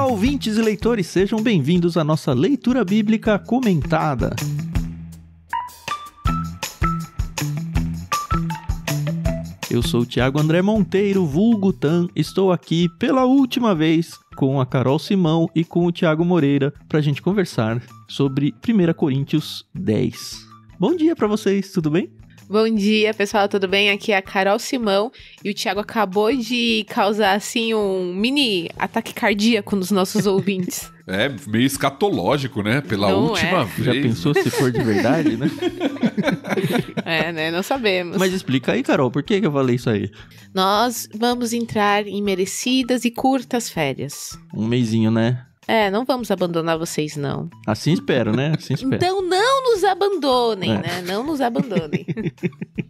Olá, ouvintes e leitores, sejam bem-vindos à nossa leitura bíblica comentada. Eu sou o Thiago André Monteiro, vulgo Tan, estou aqui pela última vez com a Carol Simão e com o Thiago Moreira para a gente conversar sobre 1 Coríntios 10. Bom dia para vocês, tudo bem? Bom dia, pessoal, tudo bem? Aqui é a Carol Simão e o Thiago acabou de causar, assim, um mini ataque cardíaco nos nossos ouvintes. É, meio escatológico, né? Pela Não última vez. Já pensou se for de verdade, né? É, né? Não sabemos. Mas explica aí, Carol, por que eu falei isso aí? Nós vamos entrar em merecidas e curtas férias. Um mesinho, né? É, não vamos abandonar vocês, não. Assim espero, né? Assim espero. Então não nos abandonem, né? Não nos abandonem.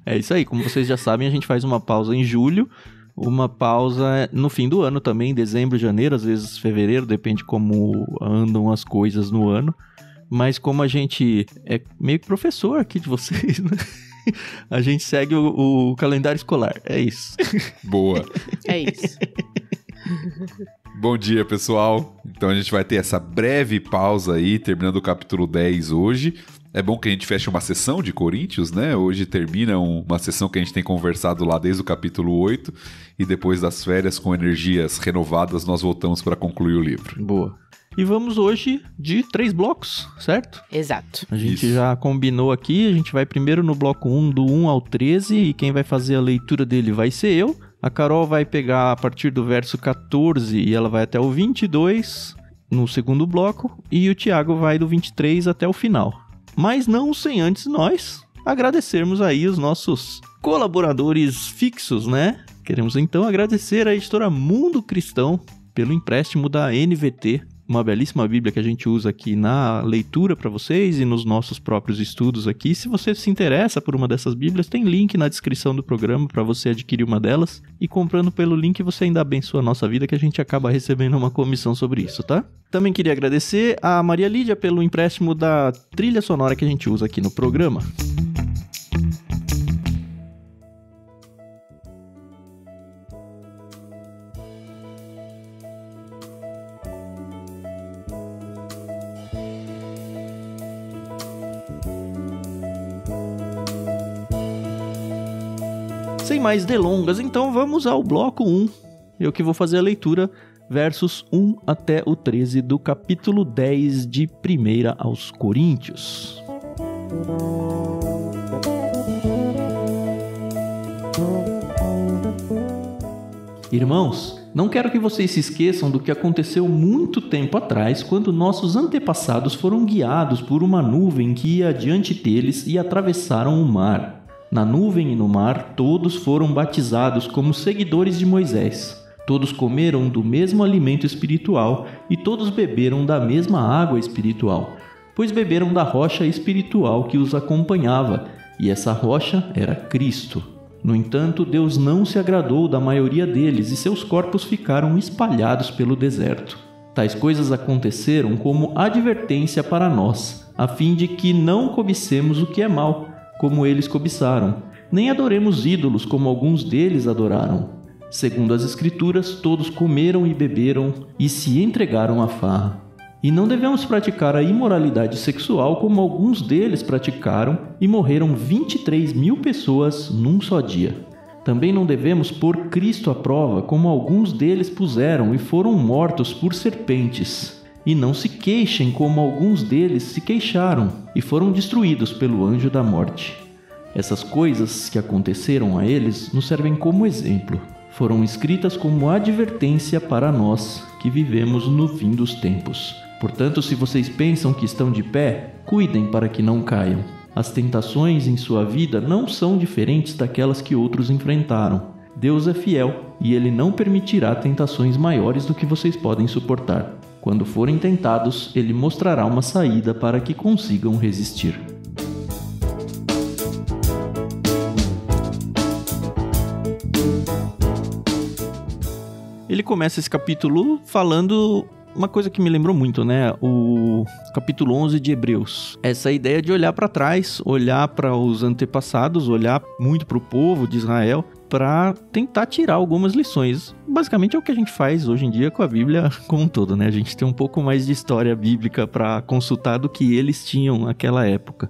É isso aí, como vocês já sabem, a gente faz uma pausa em julho, uma pausa no fim do ano também, dezembro, janeiro, às vezes fevereiro, depende como andam as coisas no ano. Mas como a gente é meio que professor aqui de vocês, né? A gente segue o calendário escolar, é isso. Boa. É isso. Bom dia, pessoal. Então a gente vai ter essa breve pausa aí, terminando o capítulo 10 hoje. É bom que a gente feche uma sessão de Coríntios, né? Hoje termina uma sessão que a gente tem conversado lá desde o capítulo 8. E depois das férias, com energias renovadas, nós voltamos para concluir o livro. Boa. E vamos hoje de 3 blocos, certo? Exato. A gente Isso. já combinou aqui, a gente vai primeiro no bloco 1, do 1 ao 13, e quem vai fazer a leitura dele vai ser eu. A Carol vai pegar a partir do verso 14 e ela vai até o 22 no segundo bloco, e o Thiago vai do 23 até o final. Mas não sem antes nós agradecermos aí os nossos colaboradores fixos, né? Queremos então agradecer a editora Mundo Cristão pelo empréstimo da NVT, uma belíssima bíblia que a gente usa aqui na leitura para vocês e nos nossos próprios estudos aqui. Se você se interessa por uma dessas bíblias, tem link na descrição do programa para você adquirir uma delas. E comprando pelo link, você ainda abençoa a nossa vida, que a gente acaba recebendo uma comissão sobre isso, tá? Também queria agradecer a Maria Lídia pelo empréstimo da trilha sonora que a gente usa aqui no programa. Sem mais delongas, então vamos ao bloco 1. Eu que vou fazer a leitura, versos 1 até o 13 do capítulo 10 de 1 aos Coríntios. Irmãos, não quero que vocês se esqueçam do que aconteceu muito tempo atrás, quando nossos antepassados foram guiados por uma nuvem que ia adiante deles e atravessaram o mar. Na nuvem e no mar, todos foram batizados como seguidores de Moisés. Todos comeram do mesmo alimento espiritual e todos beberam da mesma água espiritual, pois beberam da rocha espiritual que os acompanhava, e essa rocha era Cristo. No entanto, Deus não se agradou da maioria deles e seus corpos ficaram espalhados pelo deserto. Tais coisas aconteceram como advertência para nós, a fim de que não cobicemos o que é mal, como eles cobiçaram, nem adoremos ídolos como alguns deles adoraram. Segundo as Escrituras, todos comeram e beberam e se entregaram à farra. E não devemos praticar a imoralidade sexual como alguns deles praticaram e morreram 23.000 pessoas num só dia. Também não devemos pôr Cristo à prova como alguns deles puseram e foram mortos por serpentes. E não se queixem como alguns deles se queixaram e foram destruídos pelo anjo da morte. Essas coisas que aconteceram a eles nos servem como exemplo. Foram escritas como advertência para nós que vivemos no fim dos tempos. Portanto, se vocês pensam que estão de pé, cuidem para que não caiam. As tentações em sua vida não são diferentes daquelas que outros enfrentaram. Deus é fiel e Ele não permitirá tentações maiores do que vocês podem suportar. Quando forem tentados, Ele mostrará uma saída para que consigam resistir. Ele começa esse capítulo falando uma coisa que me lembrou muito, né? O capítulo 11 de Hebreus. Essa ideia de olhar para trás, olhar para os antepassados, olhar muito para o povo de Israel, para tentar tirar algumas lições. Basicamente é o que a gente faz hoje em dia com a Bíblia como um todo, né? A gente tem um pouco mais de história bíblica para consultar do que eles tinham naquela época.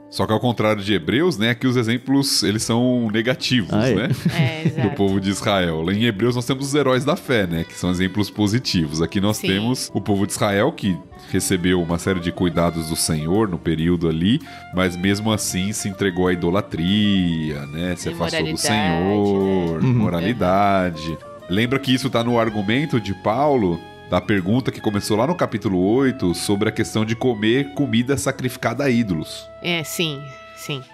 Só que ao contrário de Hebreus, né, aqui os exemplos, eles são negativos, né? Exato. Do povo de Israel. Lá em Hebreus nós temos os heróis da fé, né, que são exemplos positivos. Aqui nós temos o povo de Israel, que recebeu uma série de cuidados do Senhor no período ali, mas mesmo assim se entregou à idolatria, né, se afastou do Senhor, moralidade. Lembra que isso tá no argumento de Paulo, da pergunta que começou lá no capítulo 8, sobre a questão de comer comida sacrificada a ídolos. Sim.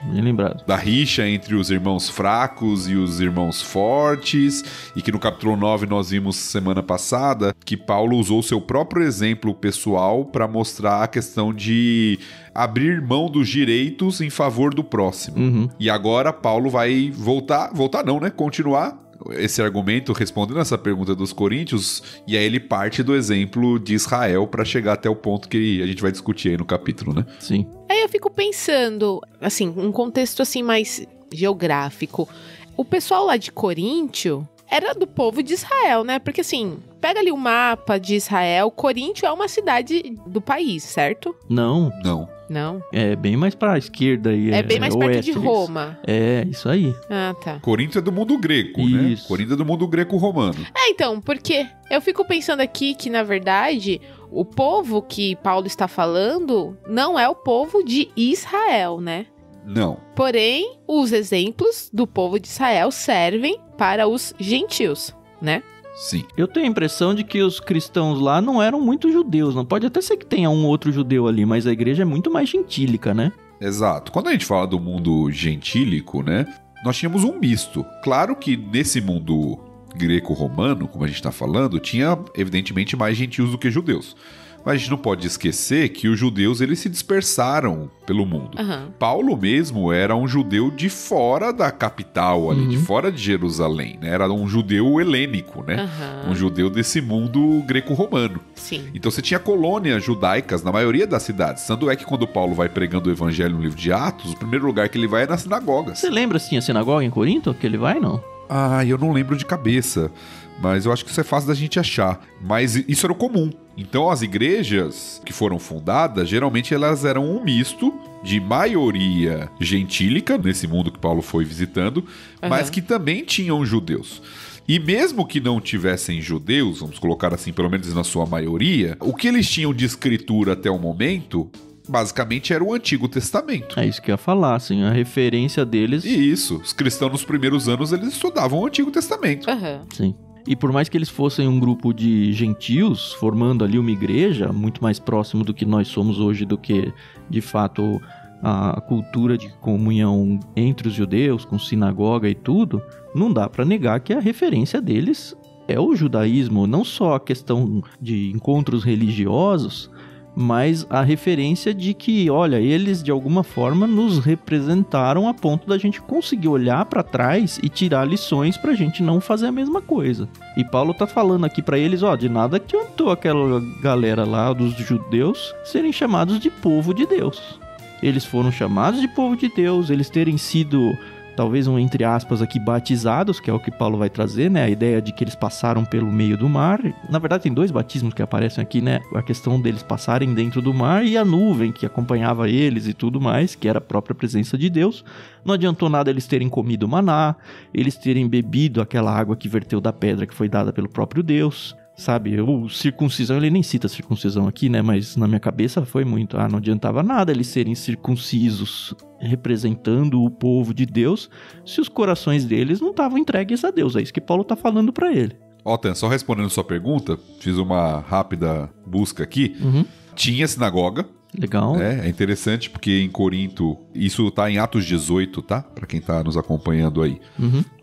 Bem lembrado. Da rixa entre os irmãos fracos e os irmãos fortes, e que no capítulo 9 nós vimos semana passada que Paulo usou o seu próprio exemplo pessoal para mostrar a questão de abrir mão dos direitos em favor do próximo. E agora Paulo vai continuar esse argumento respondendo essa pergunta dos coríntios, e aí ele parte do exemplo de Israel para chegar até o ponto que a gente vai discutir aí no capítulo, né? Sim. Aí eu fico pensando, assim, um contexto assim mais geográfico. O pessoal lá de Coríntio era do povo de Israel, né? Porque assim, pega ali o mapa de Israel, Coríntio é uma cidade do país, certo? Não. Não. É bem mais pra esquerda aí. É bem mais perto oeste, de Roma. É, isso aí. Ah, tá. Corinto é do mundo grego, né? Corinto é do mundo greco-romano. Então, porque eu fico pensando aqui que, na verdade, o povo que Paulo está falando não é o povo de Israel, né? Não. Porém, os exemplos do povo de Israel servem para os gentios, né? Sim. Eu tenho a impressão de que os cristãos lá não eram muito judeus. Não pode até ser que tenha um outro judeu ali, mas a igreja é muito mais gentílica, né? Exato. Quando a gente fala do mundo gentílico, né, nós tínhamos um misto. Claro que nesse mundo greco-romano, como a gente está falando, tinha evidentemente mais gentios do que judeus. Mas a gente não pode esquecer que os judeus eles se dispersaram pelo mundo. Paulo mesmo era um judeu de fora da capital ali, de fora de Jerusalém, né? Era um judeu helênico, né? Um judeu desse mundo greco-romano. Sim. Então você tinha colônias judaicas na maioria das cidades. Tanto é que quando Paulo vai pregando o evangelho no livro de Atos, o primeiro lugar que ele vai é nas sinagogas. Você lembra se tinha sinagoga em Corinto que ele vai, não? Eu não lembro de cabeça, mas eu acho que isso é fácil da gente achar. Mas isso era o comum. Então as igrejas que foram fundadas, geralmente elas eram um misto de maioria gentílica, nesse mundo que Paulo foi visitando, mas que também tinham judeus. E mesmo que não tivessem judeus, vamos colocar assim, pelo menos na sua maioria, o que eles tinham de escritura até o momento, basicamente era o Antigo Testamento. É isso que eu ia falar, assim, a referência deles... Isso, os cristãos nos primeiros anos, eles estudavam o Antigo Testamento. Sim. E por mais que eles fossem um grupo de gentios, formando ali uma igreja, muito mais próximo do que nós somos hoje, do que, de fato, a cultura de comunhão entre os judeus, com sinagoga e tudo, não dá para negar que a referência deles é o judaísmo, não só a questão de encontros religiosos, mas a referência de que, olha, eles de alguma forma nos representaram a ponto da gente conseguir olhar para trás e tirar lições pra gente não fazer a mesma coisa. E Paulo tá falando aqui pra eles, de nada que adiantou aquela galera lá dos judeus serem chamados de povo de Deus. Eles foram chamados de povo de Deus, eles terem sido... talvez entre aspas aqui, batizados, que é o que Paulo vai trazer, né? A ideia de que eles passaram pelo meio do mar. Na verdade, tem 2 batismos que aparecem aqui, né? A questão deles passarem dentro do mar e a nuvem que acompanhava eles e tudo mais, que era a própria presença de Deus. Não adiantou nada eles terem comido maná, eles terem bebido aquela água que verteu da pedra que foi dada pelo próprio Deus. Sabe, o circuncisão, ele nem cita circuncisão aqui, né, mas na minha cabeça foi muito, não adiantava nada eles serem circuncisos representando o povo de Deus, se os corações deles não estavam entregues a Deus, é isso que Paulo tá falando pra ele. Tan, só respondendo sua pergunta, fiz uma rápida busca aqui, tinha sinagoga. Legal. É interessante porque em Corinto, isso tá em Atos 18, tá? Pra quem tá nos acompanhando aí.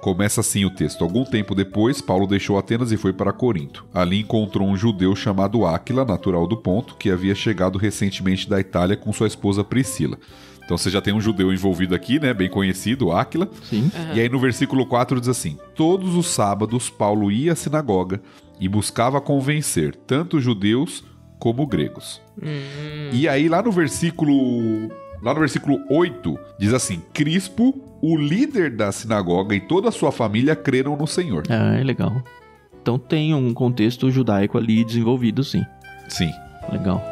Começa assim o texto. Algum tempo depois, Paulo deixou Atenas e foi para Corinto. Ali encontrou um judeu chamado Áquila, natural do Ponto, que havia chegado recentemente da Itália com sua esposa Priscila. Então você já tem um judeu envolvido aqui, né? Bem conhecido, Áquila. Sim. E aí no versículo 4 diz assim: todos os sábados Paulo ia à sinagoga e buscava convencer tanto judeus como gregos. E aí lá no versículo 8 diz assim: Crispo, o líder da sinagoga, e toda a sua família creram no Senhor. É legal. Então tem um contexto judaico ali desenvolvido, sim. Sim. Legal.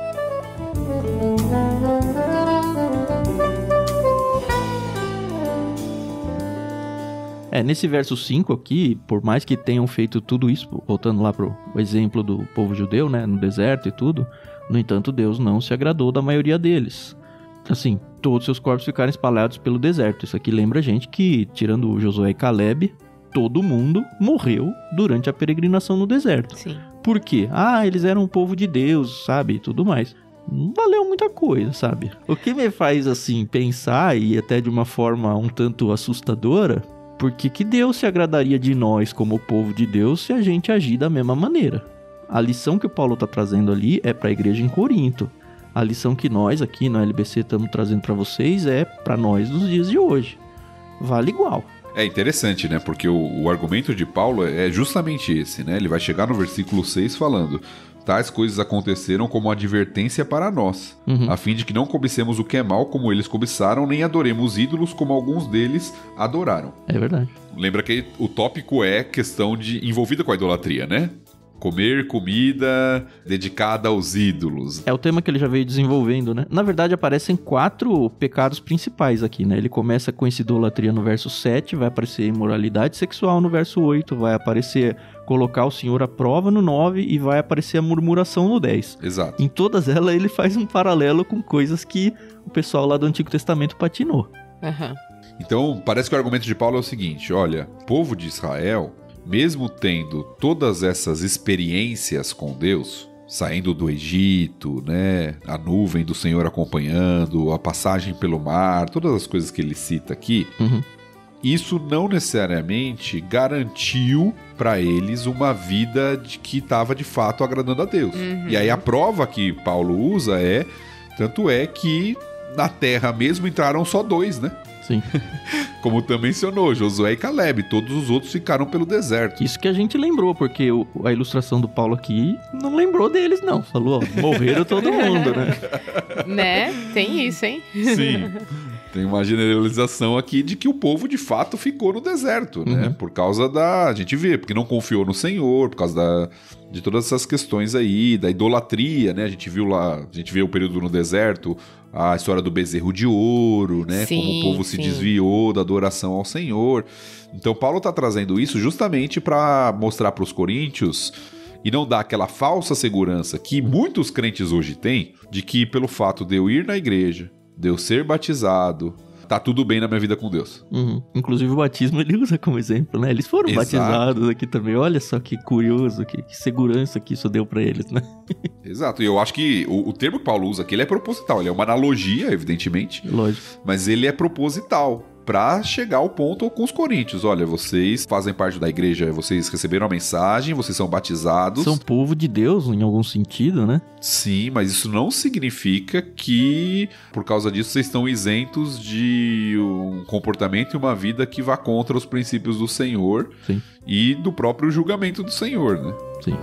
Nesse verso 5 aqui, por mais que tenham feito tudo isso, voltando lá pro exemplo do povo judeu, né, no deserto e tudo, no entanto, Deus não se agradou da maioria deles. Assim, todos seus corpos ficaram espalhados pelo deserto. Isso aqui lembra a gente que, tirando Josué e Caleb, todo mundo morreu durante a peregrinação no deserto. Sim. Por quê? Eles eram um povo de Deus, sabe, e tudo mais. Não valeu muita coisa, sabe? O que me faz, assim, pensar, e até de uma forma um tanto assustadora, porque que Deus se agradaria de nós como povo de Deus se a gente agir da mesma maneira? A lição que o Paulo está trazendo ali é para a igreja em Corinto. A lição que nós aqui no LBC estamos trazendo para vocês é para nós nos dias de hoje. Vale igual. É interessante, né? Porque o argumento de Paulo é justamente esse, né? Ele vai chegar no versículo 6 falando: tais coisas aconteceram como advertência para nós, a fim de que não cobicemos o que é mal como eles cobiçaram, nem adoremos ídolos como alguns deles adoraram. É verdade. Lembra que o tópico é questão envolvida com a idolatria, né? Comer comida dedicada aos ídolos. É o tema que ele já veio desenvolvendo, né? Na verdade, aparecem 4 pecados principais aqui, né? Ele começa com essa idolatria no verso 7, vai aparecer imoralidade sexual no verso 8, vai aparecer colocar o Senhor à prova no 9 e vai aparecer a murmuração no 10. Exato. Em todas elas, ele faz um paralelo com coisas que o pessoal lá do Antigo Testamento patinou. Então, parece que o argumento de Paulo é o seguinte: olha, o povo de Israel, mesmo tendo todas essas experiências com Deus, saindo do Egito, né, a nuvem do Senhor acompanhando, a passagem pelo mar, todas as coisas que ele cita aqui, isso não necessariamente garantiu para eles uma vida que estava de fato agradando a Deus. E aí a prova que Paulo usa tanto é que na terra mesmo entraram só 2, né? Sim. Como também mencionou, Josué e Caleb, todos os outros ficaram pelo deserto. Isso que a gente lembrou, porque a ilustração do Paulo aqui não lembrou deles, não. Falou, morreram todo mundo, né? Né? Tem isso, hein? Sim. Tem uma generalização aqui de que o povo de fato ficou no deserto, né? Por causa a gente vê, porque não confiou no Senhor, por causa de todas essas questões aí, da idolatria, né? A gente vê o período no deserto, a história do bezerro de ouro, né? Sim, como o povo se desviou da adoração ao Senhor. Então Paulo está trazendo isso justamente para mostrar para os coríntios e não dar aquela falsa segurança que muitos crentes hoje têm, de que pelo fato de eu ir na igreja, de eu ser batizado, tá tudo bem na minha vida com Deus. Inclusive o batismo ele usa como exemplo, né? Eles foram batizados aqui também. Olha só que curioso, que segurança que isso deu pra eles, né? Exato. E eu acho que o termo que Paulo usa aqui, ele é proposital. Ele é uma analogia, evidentemente. Lógico. Mas ele é proposital para chegar ao ponto com os coríntios. Olha, vocês fazem parte da igreja, vocês receberam a mensagem, vocês são batizados. São povo de Deus, em algum sentido, né? Sim, mas isso não significa que, por causa disso, vocês estão isentos de um comportamento e uma vida que vá contra os princípios do Senhor. Sim. E do próprio julgamento do Senhor, né? Sim.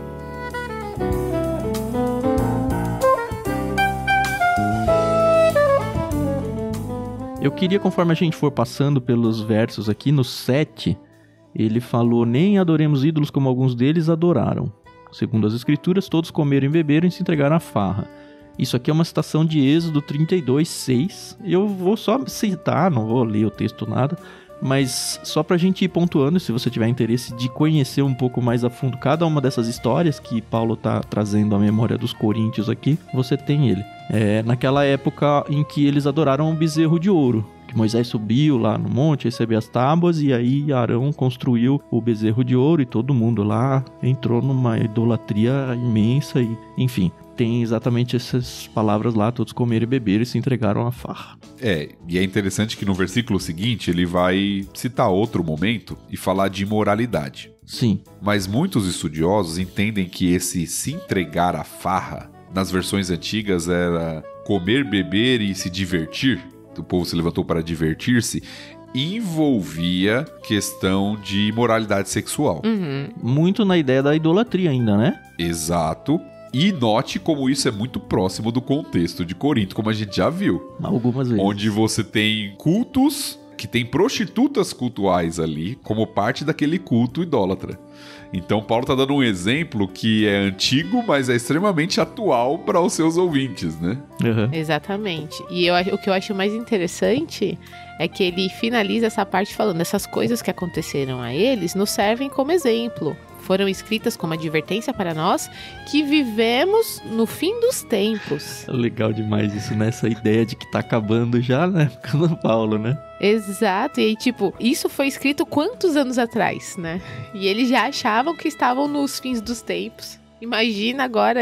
Eu queria, conforme a gente for passando pelos versos aqui, no 7, ele falou: nem adoremos ídolos como alguns deles adoraram. Segundo as escrituras, todos comeram e beberam e se entregaram à farra. Isso aqui é uma citação de Êxodo 32:6. Eu vou só citar, não vou ler o texto nada, mas só pra gente ir pontuando, se você tiver interesse de conhecer um pouco mais a fundo cada uma dessas histórias que Paulo tá trazendo à memória dos coríntios aqui, você tem ele. Naquela época em que eles adoraram um bezerro de ouro, que Moisés subiu lá no monte, recebeu as tábuas, e aí Arão construiu o bezerro de ouro e todo mundo lá entrou numa idolatria imensa e, enfim, tem exatamente essas palavras lá: todos comeram e beberam e se entregaram à farra. E é interessante que no versículo seguinte ele vai citar outro momento e falar de imoralidade. Sim. Mas muitos estudiosos entendem que esse se entregar à farra, nas versões antigas, era comer, beber e se divertir. o povo se levantou para divertir-se, envolvia questão de moralidade sexual. Muito na ideia da idolatria ainda, né? Exato. E note como isso é muito próximo do contexto de Corinto, como a gente já viu. Algumas vezes. Onde você tem cultos que tem prostitutas cultuais ali como parte daquele culto idólatra. Então Paulo está dando um exemplo que é antigo, mas é extremamente atual para os seus ouvintes, né? Exatamente. E o que eu acho mais interessante é que ele finaliza essa parte falando: essas coisas que aconteceram a eles nos servem como exemplo. Foram escritas como advertência para nós que vivemos no fim dos tempos. Legal demais isso, né? Essa ideia de que tá acabando já na época do Paulo, né? Exato, e aí, tipo, isso foi escrito quantos anos atrás, né? E eles já achavam que estavam nos fins dos tempos. Imagina agora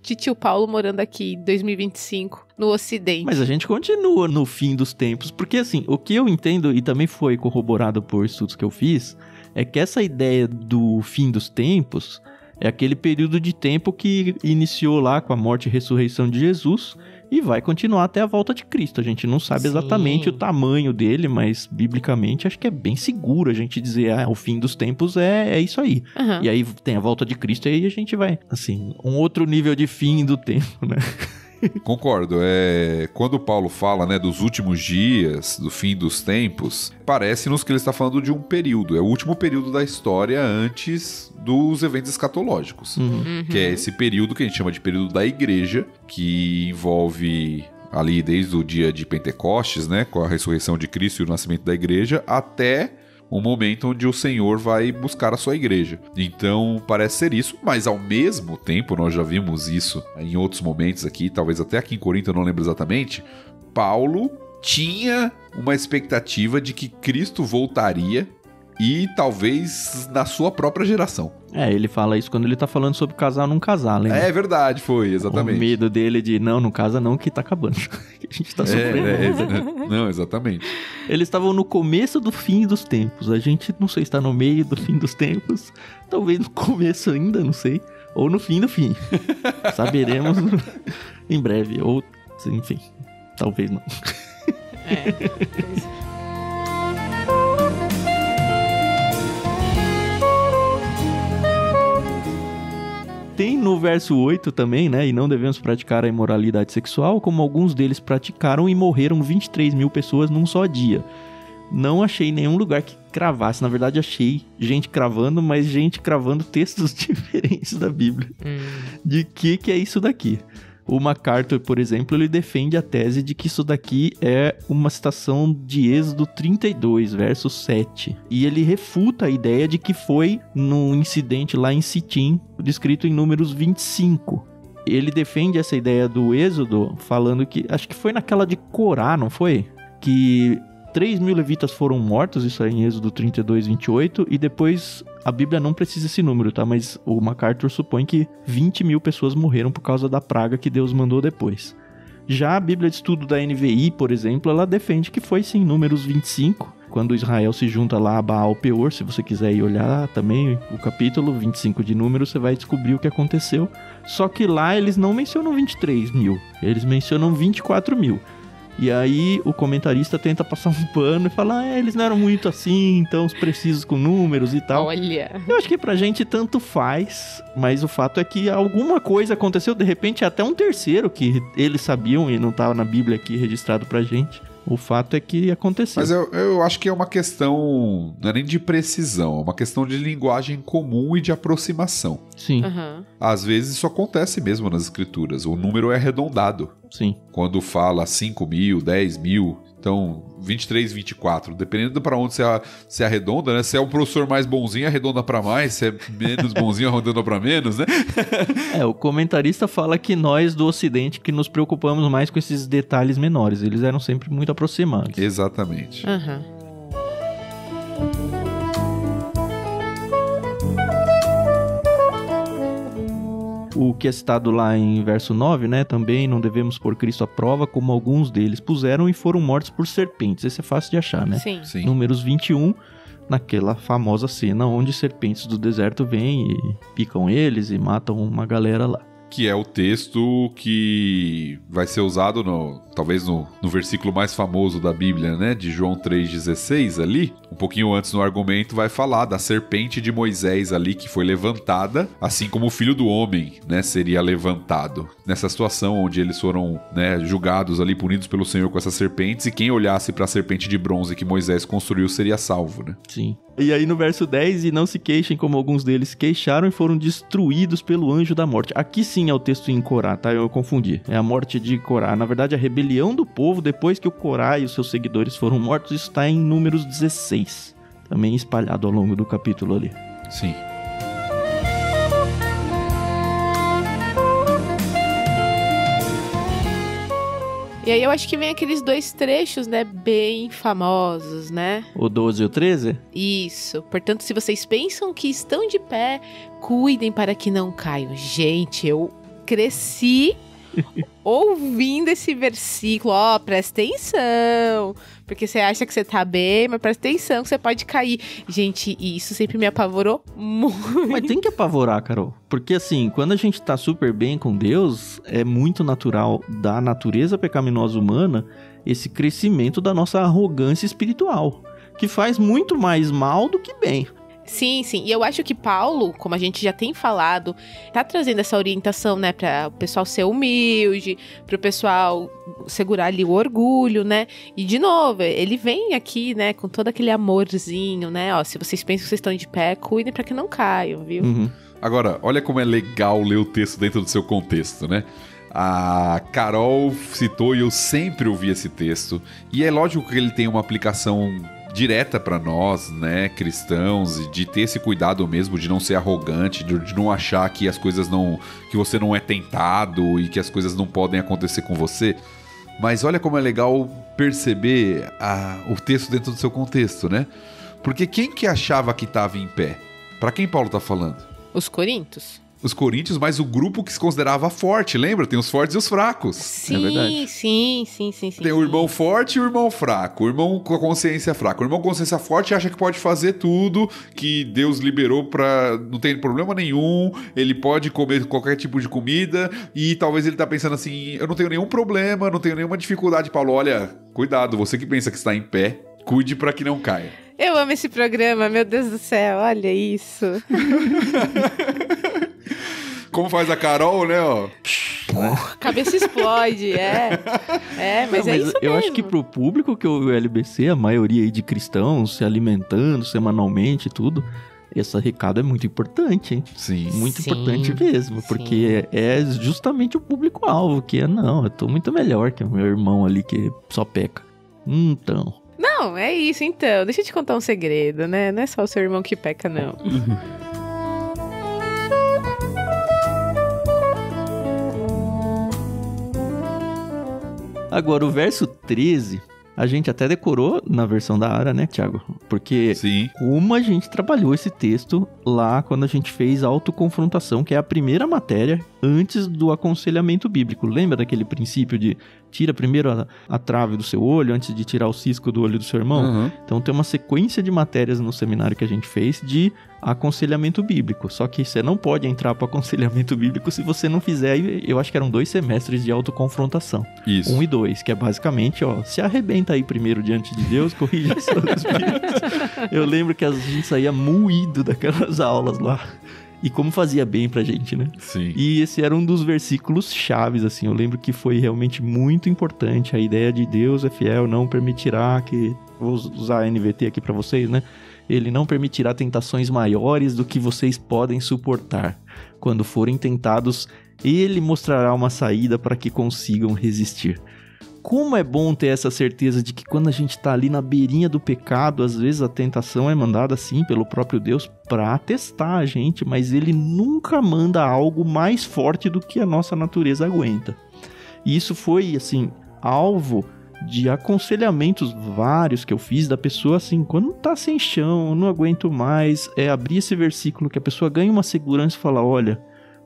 tio Paulo morando aqui em 2025, no Ocidente. Mas a gente continua no fim dos tempos, porque assim, o que eu entendo, e também foi corroborado por estudos que eu fiz, é que essa ideia do fim dos tempos é aquele período de tempo que iniciou lá com a morte e ressurreição de Jesus e vai continuar até a volta de Cristo. A gente não sabe exatamente o tamanho dele, mas biblicamente acho que é bem seguro a gente dizer, o fim dos tempos é isso aí. E aí tem a volta de Cristo e aí a gente vai, assim, um outro nível de fim do tempo, né? Concordo. Quando Paulo fala, né, dos últimos dias, do fim dos tempos, parece-nos que ele está falando de um período. É o último período da história antes dos eventos escatológicos. Que é esse período que a gente chama de período da igreja, que envolve ali desde o dia de Pentecostes, né, com a ressurreição de Cristo e o nascimento da igreja, até um momento onde o Senhor vai buscar a sua igreja. Então, parece ser isso, mas ao mesmo tempo, nós já vimos isso em outros momentos aqui, talvez até aqui em Corinto, eu não lembro exatamente, Paulo tinha uma expectativa de que Cristo voltaria e talvez na sua própria geração. Ele fala isso quando ele tá falando sobre casar ou não casar, lembra? É verdade, foi, exatamente. O medo dele de, não casa não, que tá acabando. Que a gente tá sofrendo. Não, exatamente. Eles estavam no começo do fim dos tempos. A gente, não sei, está no meio do fim dos tempos. Talvez no começo ainda, não sei. Ou no fim do fim. Saberemos em breve. Ou, enfim, talvez não. Tem no verso 8 também, né? E não devemos praticar a imoralidade sexual, como alguns deles praticaram e morreram 23 mil pessoas num só dia. Não achei nenhum lugar que cravasse. Na verdade, achei gente cravando, mas gente cravando textos diferentes da Bíblia. De que é isso daqui? O MacArthur, por exemplo, ele defende a tese de que isso daqui é uma citação de Êxodo 32, verso 7. E ele refuta a ideia de que foi num incidente lá em Sitim, descrito em Números 25. Ele defende essa ideia do Êxodo falando que, acho que foi naquela de Corá, não foi? Que 3 mil levitas foram mortos, isso aí em Êxodo 32, 28, e depois a Bíblia não precisa esse número, tá? Mas o MacArthur supõe que 20 mil pessoas morreram por causa da praga que Deus mandou depois. Já a Bíblia de Estudo da NVI, por exemplo, ela defende que foi sim Números 25, quando Israel se junta lá a Baal Peor. Se você quiser ir olhar também o capítulo 25 de Números, você vai descobrir o que aconteceu. Só que lá eles não mencionam 23 mil, eles mencionam 24 mil. E aí o comentarista tenta passar um pano e fala, eles não eram muito assim, tão precisos com números e tal. Olha. Eu acho que pra gente tanto faz, mas o fato é que alguma coisa aconteceu, de repente até um terceiro que eles sabiam e não tava na Bíblia aqui registrado pra gente. O fato é que aconteceu. Mas eu acho que é uma questão, não é nem de precisão, é uma questão de linguagem comum e de aproximação. Sim. Às vezes isso acontece mesmo nas escrituras, o número é arredondado. Sim. Quando fala 5 mil, 10 mil, então 23, 24, dependendo para onde você arredonda, né? Se é um professor mais bonzinho, arredonda para mais, se é menos bonzinho, arredonda para menos, né? O comentarista fala que nós do Ocidente que nos preocupamos mais com esses detalhes menores, eles eram sempre muito aproximados. Exatamente. O que é citado lá em verso 9, né? Também não devemos pôr Cristo à prova, como alguns deles puseram e foram mortos por serpentes. Esse é fácil de achar, né? Sim. Números 21, naquela famosa cena onde serpentes do deserto vêm e picam eles e matam uma galera lá. que é o texto que vai ser usado talvez no versículo mais famoso da Bíblia, né? De João 3,16 ali. Um pouquinho antes no argumento vai falar da serpente de Moisés ali que foi levantada, assim como o filho do homem, né? Seria levantado. Nessa situação onde eles foram, né, julgados ali, punidos pelo Senhor com essas serpentes, e quem olhasse para a serpente de bronze que Moisés construiu seria salvo, né? Sim. E aí no verso 10, e não se queixem como alguns deles queixaram e foram destruídos pelo anjo da morte. Aqui sim é o texto em Corá, tá? Eu confundi. É a morte de Corá. Na verdade, a rebelião do povo depois que o Corá e os seus seguidores foram mortos, isso está em Números 16. Também espalhado ao longo do capítulo ali. Sim. E aí eu acho que vem aqueles 2 trechos, né, bem famosos, né? O 12 e o 13? Isso. Portanto, se vocês pensam que estão de pé, cuidem para que não caiam. Gente, eu cresci ouvindo esse versículo. Ó, presta atenção. Porque você acha que você tá bem, mas presta atenção que você pode cair. Gente, isso sempre me apavorou muito. Mas tem que apavorar, Carol. Porque assim, quando a gente tá super bem com Deus, é muito natural da natureza pecaminosa humana esse crescimento da nossa arrogância espiritual, que faz muito mais mal do que bem. Sim, sim. E eu acho que Paulo, como a gente já tem falado, tá trazendo essa orientação, né, para o pessoal ser humilde, para o pessoal segurar ali o orgulho, né? E de novo, ele vem aqui, né, com todo aquele amorzinho, né? Ó, se vocês pensam que vocês estão de pé, cuidem para que não caiam, viu? Uhum. Agora, olha como é legal ler o texto dentro do seu contexto, né? A Carol citou e eu sempre ouvi esse texto. E é lógico que ele tem uma aplicação direta para nós, né, cristãos, e de ter esse cuidado mesmo de não ser arrogante, de não achar que as coisas não, que você não é tentado e que as coisas não podem acontecer com você. Mas olha como é legal perceber o texto dentro do seu contexto, né? Porque quem que achava que estava em pé? Para quem Paulo tá falando? Os coríntios. Os coríntios, mas o grupo que se considerava forte, lembra? Tem os fortes e os fracos. Sim, É verdade. sim. Tem o irmão forte e o irmão fraco. O irmão com a consciência fraca. O irmão com a consciência forte acha que pode fazer tudo, que Deus liberou pra... não tem problema nenhum, ele pode comer qualquer tipo de comida, e talvez ele tá pensando assim, eu não tenho nenhum problema, não tenho nenhuma dificuldade. Paulo, olha, cuidado, você que pensa que está em pé, cuide pra que não caia. Eu amo esse programa, meu Deus do céu, olha isso. Como faz a Carol, né, ó? A cabeça explode, mas é isso mesmo. Eu acho que pro público que o LBC, a maioria aí de cristãos se alimentando semanalmente e tudo, esse recado é muito importante, hein? Sim. Muito Sim, importante mesmo, porque é justamente o público-alvo, que eu tô muito melhor que o meu irmão ali que só peca. Então... Não, é isso então. Deixa eu te contar um segredo, né? Não é só o seu irmão que peca, não. Agora, o verso 13, a gente até decorou na versão da Ara, né, Thiago? Porque Sim. como a gente trabalhou esse texto lá quando a gente fez a autoconfrontação, que é a primeira matéria antes do aconselhamento bíblico. Lembra daquele princípio de tira primeiro a trave do seu olho antes de tirar o cisco do olho do seu irmão? Uhum. Então tem uma sequência de matérias no seminário que a gente fez de aconselhamento bíblico. Só que você não pode entrar para aconselhamento bíblico se você não fizer, eu acho que eram 2 semestres de autoconfrontação. Isso. 1 e 2, que é basicamente, ó, se arrebenta aí primeiro diante de Deus, corrija seus espíritos. Eu lembro que a gente saía moído daquelas aulas lá. E como fazia bem pra gente, né? Sim. E esse era um dos versículos chaves, assim. Eu lembro que foi realmente muito importante. A ideia de Deus é fiel, não permitirá que... Vou usar a NVT aqui pra vocês, né? Ele não permitirá tentações maiores do que vocês podem suportar. Quando forem tentados, ele mostrará uma saída para que consigam resistir. Como é bom ter essa certeza de que quando a gente tá ali na beirinha do pecado, às vezes a tentação é mandada assim pelo próprio Deus pra testar a gente, mas ele nunca manda algo mais forte do que a nossa natureza aguenta. E isso foi, assim, alvo de aconselhamentos vários que eu fiz da pessoa, assim, quando tá sem chão, não aguento mais, abrir esse versículo que a pessoa ganha uma segurança e fala, olha...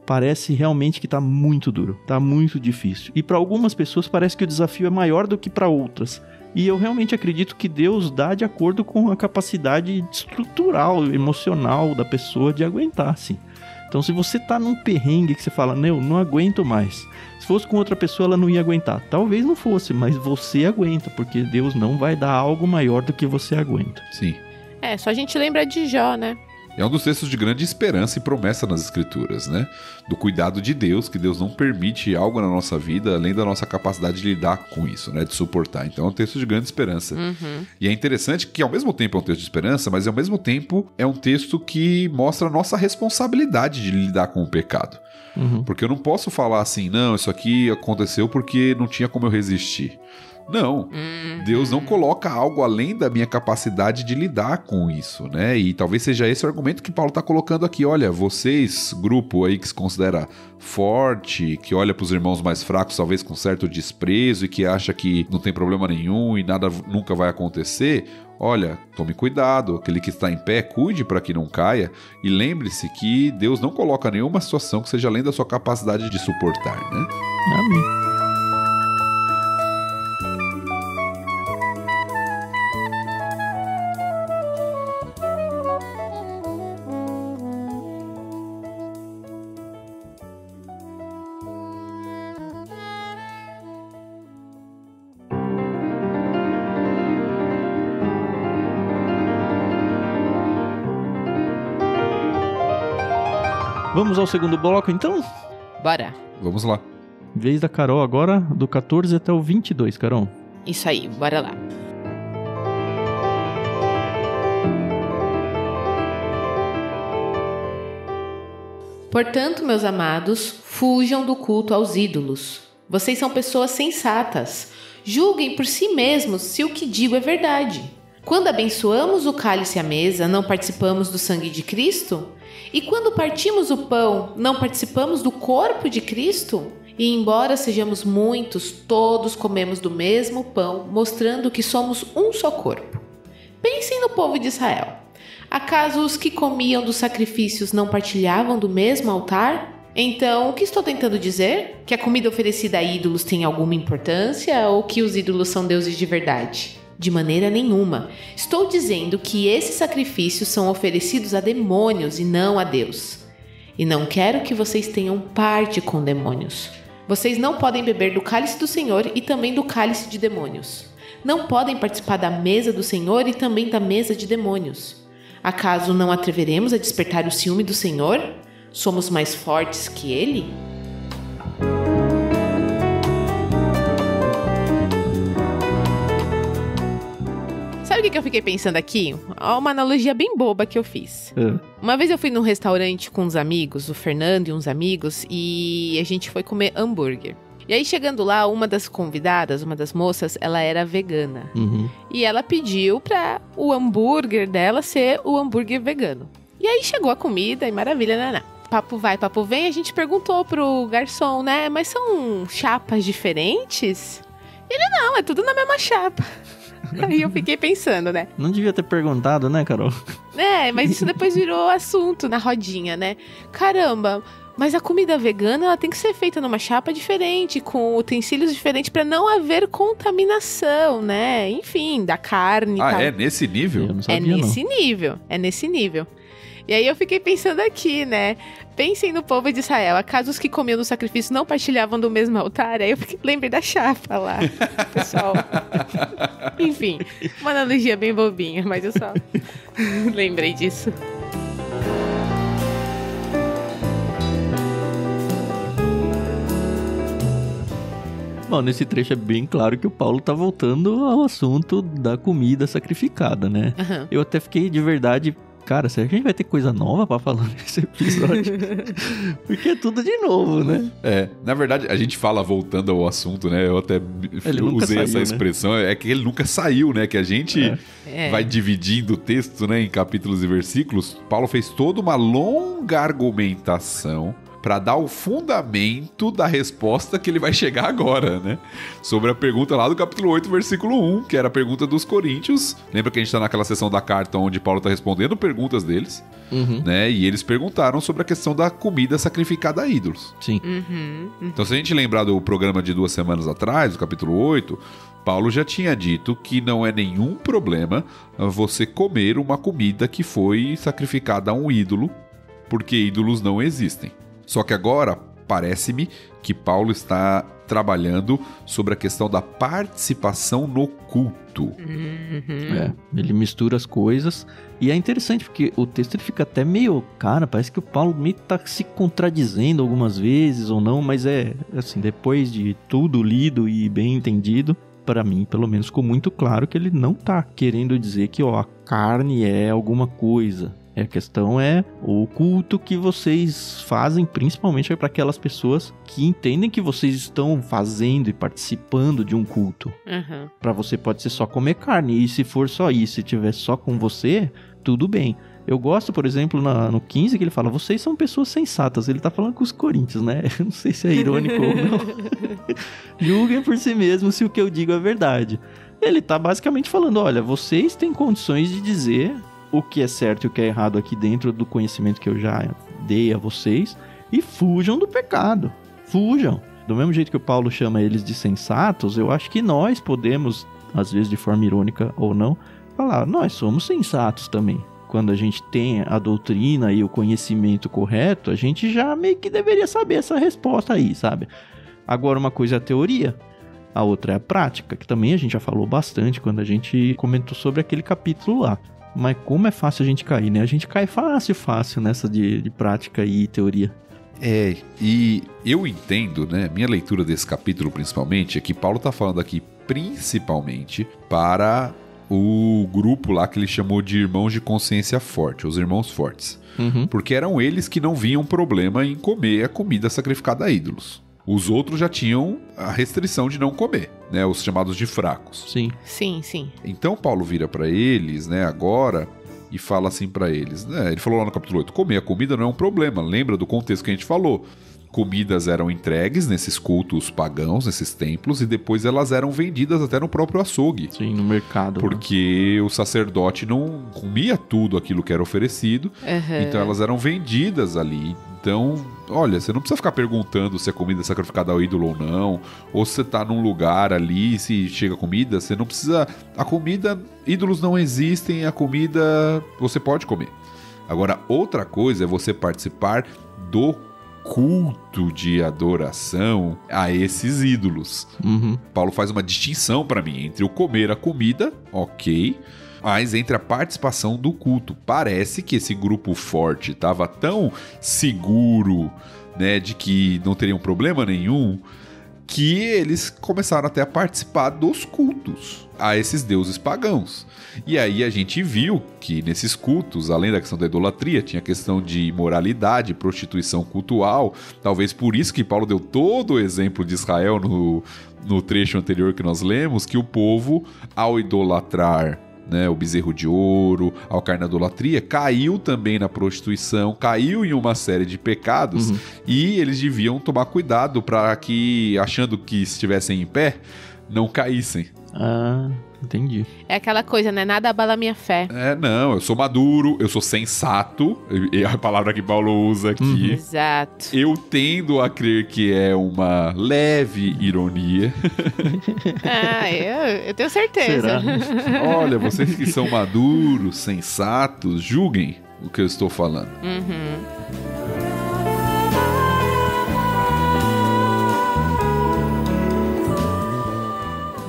Parece realmente que tá muito duro, tá muito difícil. E para algumas pessoas parece que o desafio é maior do que para outras. E eu realmente acredito que Deus dá de acordo com a capacidade estrutural, emocional da pessoa de aguentar, assim. Então, se você tá num perrengue que você fala, não aguento mais. Se fosse com outra pessoa, ela não ia aguentar. Talvez não fosse, mas você aguenta, porque Deus não vai dar algo maior do que você aguenta. Sim. Só a gente lembra de Jó, né? É um dos textos de grande esperança e promessa nas Escrituras, né? Do cuidado de Deus, que Deus não permite algo na nossa vida além da nossa capacidade de lidar com isso, né? De suportar. Então é um texto de grande esperança. E é interessante que ao mesmo tempo é um texto de esperança, mas ao mesmo tempo é um texto que mostra a nossa responsabilidade de lidar com o pecado. Porque eu não posso falar assim, não, isso aqui aconteceu porque não tinha como eu resistir. Não, Deus não coloca algo além da minha capacidade de lidar com isso, né? E talvez seja esse o argumento que Paulo está colocando aqui. Olha, vocês, grupo aí que se considera forte, que olha para os irmãos mais fracos talvez com certo desprezo e que acha que não tem problema nenhum e nada nunca vai acontecer, olha, tome cuidado, aquele que está em pé, cuide para que não caia e lembre-se que Deus não coloca nenhuma situação que seja além da sua capacidade de suportar, né? Amém. Vamos ao segundo bloco, então? Bora. Vamos lá. Vez da Carol agora, do 14 até o 22, Carol. Isso aí, bora lá. Portanto, meus amados, fujam do culto aos ídolos. Vocês são pessoas sensatas. Julguem por si mesmos se o que digo é verdade. Quando abençoamos o cálice à mesa, não participamos do sangue de Cristo? E quando partimos o pão, não participamos do corpo de Cristo? E embora sejamos muitos, todos comemos do mesmo pão, mostrando que somos um só corpo. Pensem no povo de Israel. Acaso os que comiam dos sacrifícios não partilhavam do mesmo altar? Então, o que estou tentando dizer? Que a comida oferecida a ídolos tem alguma importância ou que os ídolos são deuses de verdade? De maneira nenhuma. Estou dizendo que esses sacrifícios são oferecidos a demônios e não a Deus. E não quero que vocês tenham parte com demônios. Vocês não podem beber do cálice do Senhor e também do cálice de demônios. Não podem participar da mesa do Senhor e também da mesa de demônios. Acaso não atreveremos a despertar o ciúme do Senhor? Somos mais fortes que Ele? Sabe o que eu fiquei pensando aqui? Uma analogia bem boba que eu fiz. Uma vez eu fui num restaurante com uns amigos, o Fernando e uns amigos, e a gente foi comer hambúrguer. E aí, chegando lá, uma das convidadas, uma das moças, ela era vegana. E ela pediu pra o hambúrguer dela ser o hambúrguer vegano. E aí chegou a comida e maravilha, né? Papo vai, papo vem, a gente perguntou pro garçom, né? Mas são chapas diferentes? Ele, não, é tudo na mesma chapa. Aí eu fiquei pensando, né? Não devia ter perguntado, né, Carol? Mas isso depois virou assunto na rodinha, né? Caramba, mas a comida vegana ela tem que ser feita numa chapa diferente, com utensílios diferentes, pra não haver contaminação, né? Enfim, da carne e tal. É nesse nível? Eu não sabia, É nesse nível. E aí eu fiquei pensando aqui, né? Pensem no povo de Israel. Acaso os que comiam no sacrifício não partilhavam do mesmo altar? Aí eu lembrei da chapa lá, pessoal. Enfim, uma analogia bem bobinha, mas eu só lembrei disso. Bom, nesse trecho é bem claro que o Paulo tá voltando ao assunto da comida sacrificada, né? Eu até fiquei de verdade... Cara, será que a gente vai ter coisa nova pra falar nesse episódio? Porque é tudo de novo, né? Na verdade, a gente fala voltando ao assunto, né? Eu até usei saiu, essa expressão. Né? É que ele nunca saiu, né? Que a gente vai dividindo o texto, né? Em capítulos e versículos. Paulo fez toda uma longa argumentação para dar o fundamento da resposta que ele vai chegar agora, né? Sobre a pergunta lá do capítulo 8, versículo 1, que era a pergunta dos coríntios. Lembra que a gente tá naquela seção da carta onde Paulo tá respondendo perguntas deles, né? E eles perguntaram sobre a questão da comida sacrificada a ídolos. Sim. Então, se a gente lembrar do programa de 2 semanas atrás, do capítulo 8, Paulo já tinha dito que não é nenhum problema você comer uma comida que foi sacrificada a um ídolo, porque ídolos não existem. Só que agora, parece-me que Paulo está trabalhando sobre a questão da participação no culto. Ele mistura as coisas e é interessante porque o texto ele fica até meio, parece que o Paulo meio tá se contradizendo algumas vezes ou não, mas assim, depois de tudo lido e bem entendido, para mim, pelo menos, ficou muito claro que ele não tá querendo dizer que a carne é alguma coisa. A questão é o culto que vocês fazem, principalmente para aquelas pessoas que entendem que vocês estão fazendo e participando de um culto. Para você pode ser só comer carne, e se for só isso, se tiver só com você, tudo bem. Eu gosto, por exemplo, no 15, que ele fala, vocês são pessoas sensatas. Ele tá falando com os coríntios, né? Eu não sei se é irônico ou não. Julguem por si mesmos se o que eu digo é verdade. Ele tá basicamente falando, olha, vocês têm condições de dizer o que é certo e o que é errado aqui dentro do conhecimento que eu já dei a vocês, e fujam do pecado. Fujam. Do mesmo jeito que o Paulo chama eles de sensatos, eu acho que nós podemos, às vezes de forma irônica ou não, falar, nós somos sensatos também. Quando a gente tem a doutrina e o conhecimento correto, a gente já meio que deveria saber essa resposta aí, sabe? Agora, uma coisa é a teoria, a outra é a prática, que também a gente já falou bastante quando a gente comentou sobre aquele capítulo lá. Mas como é fácil a gente cair, né? A gente cai fácil nessa de prática e teoria. E eu entendo, né? Minha leitura desse capítulo, principalmente, é que Paulo tá falando aqui principalmente para o grupo lá que ele chamou de irmãos de consciência forte, os irmãos fortes. Porque eram eles que não viam problema em comer a comida sacrificada a ídolos. Os outros já tinham a restrição de não comer, né? Os chamados de fracos. Sim. Então Paulo vira para eles, né, agora, e fala assim para eles, né? Ele falou lá no capítulo 8, comer a comida não é um problema. Lembra do contexto que a gente falou? Comidas eram entregues nesses cultos pagãos, nesses templos, e depois elas eram vendidas até no próprio açougue. Sim, no mercado. Porque o sacerdote não comia tudo aquilo que era oferecido, então elas eram vendidas ali. Então, olha, você não precisa ficar perguntando se a comida é sacrificada ao ídolo ou não, ou se você tá num lugar ali, se chega comida, você não precisa... A comida, ídolos não existem, a comida você pode comer. Agora, outra coisa é você participar do culto de adoração a esses ídolos. Paulo faz uma distinção para mim entre o comer a comida, ok, mas entre a participação do culto. Parece que esse grupo forte estava tão seguro, né, de que não teriam problema nenhum, que eles começaram até a participar dos cultos a esses deuses pagãos. E aí a gente viu que nesses cultos, além da questão da idolatria, tinha a questão de imoralidade, prostituição cultual. Talvez por isso que Paulo deu todo o exemplo de Israel no trecho anterior que nós lemos, que o povo, ao idolatrar, né, o bezerro de ouro, ao cair na idolatria, caiu também na prostituição, caiu em uma série de pecados, e eles deviam tomar cuidado para que, achando que estivessem em pé, não caíssem. Ah, entendi. É aquela coisa, né? Nada abala minha fé. Não, eu sou maduro, eu sou sensato, é a palavra que Paulo usa aqui. Exato. Eu tendo a crer que é uma leve ironia. Eu tenho certeza. Será? Olha, vocês que são maduros, sensatos, julguem o que eu estou falando.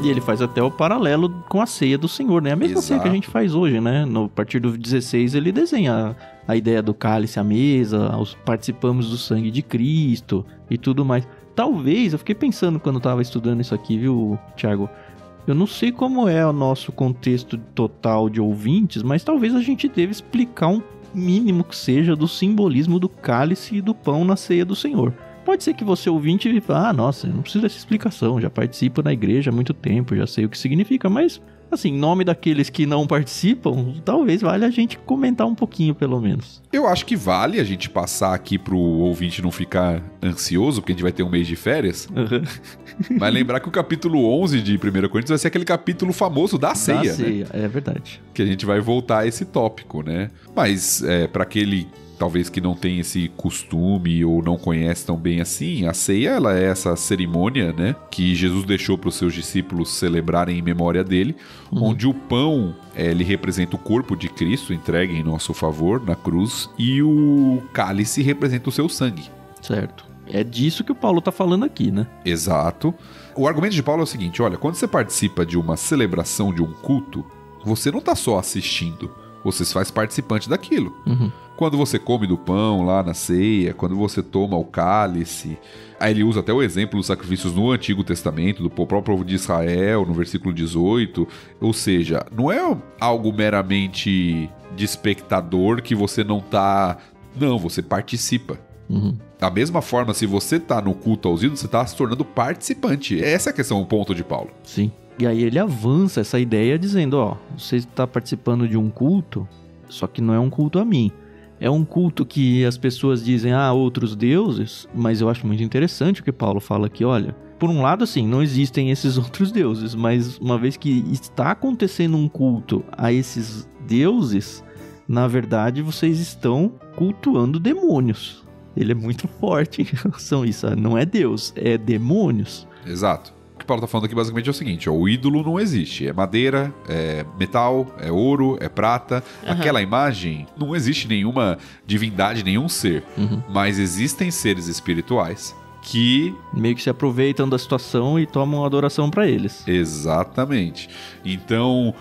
E ele faz até o paralelo com a ceia do Senhor, né? A mesma ceia que a gente faz hoje, né? A partir do 16 ele desenha a ideia do cálice à mesa, participamos do sangue de Cristo e tudo mais. Talvez, eu fiquei pensando quando eu tava estudando isso aqui, viu, Thiago? Eu não sei como é o nosso contexto total de ouvintes, mas talvez a gente deva explicar um mínimo que seja do simbolismo do cálice e do pão na ceia do Senhor. Pode ser que você ouvinte fale, nossa, eu não preciso dessa explicação, já participo na igreja há muito tempo, já sei o que significa, mas, assim, em nome daqueles que não participam, talvez valha a gente comentar um pouquinho, pelo menos. Eu acho que vale a gente passar aqui pro ouvinte não ficar ansioso, porque a gente vai ter um mês de férias. Mas lembrar que o capítulo 11 de 1 Coríntios vai ser aquele capítulo famoso da ceia, né? É verdade. Que a gente vai voltar a esse tópico, né? Mas, para aquele talvez que não tem esse costume ou não conhece tão bem assim, a ceia ela é essa cerimônia, né, que Jesus deixou para os seus discípulos celebrarem em memória dele, onde o pão ele representa o corpo de Cristo entregue em nosso favor na cruz e o cálice representa o seu sangue. Certo. É disso que o Paulo está falando aqui, né? Exato. O argumento de Paulo é o seguinte, olha, quando você participa de uma celebração, de um culto, você não está só assistindo, você se faz participante daquilo. Quando você come do pão lá na ceia, quando você toma o cálice, aí ele usa até o exemplo dos sacrifícios no Antigo Testamento, do próprio povo de Israel, no versículo 18, ou seja, não é algo meramente de espectador que você não está... Não, você participa. Da mesma forma, se você está no culto aos ídolos, você está se tornando participante. Essa é a questão, o ponto de Paulo. Sim. E aí ele avança essa ideia dizendo, ó, você está participando de um culto, só que não é um culto a mim. É um culto que as pessoas dizem, outros deuses, mas eu acho muito interessante o que Paulo fala aqui, olha, por um lado, assim, não existem esses outros deuses, mas uma vez que está acontecendo um culto a esses deuses, na verdade, vocês estão cultuando demônios. Ele é muito forte em relação a isso, não é Deus, é demônios. Exato. O que Paulo está falando aqui basicamente é o seguinte, ó, o ídolo não existe, é madeira, é metal, é ouro, é prata. Aquela imagem, não existe nenhuma divindade, nenhum ser, mas existem seres espirituais que... meio que se aproveitam da situação e tomam adoração para eles. Exatamente. Então,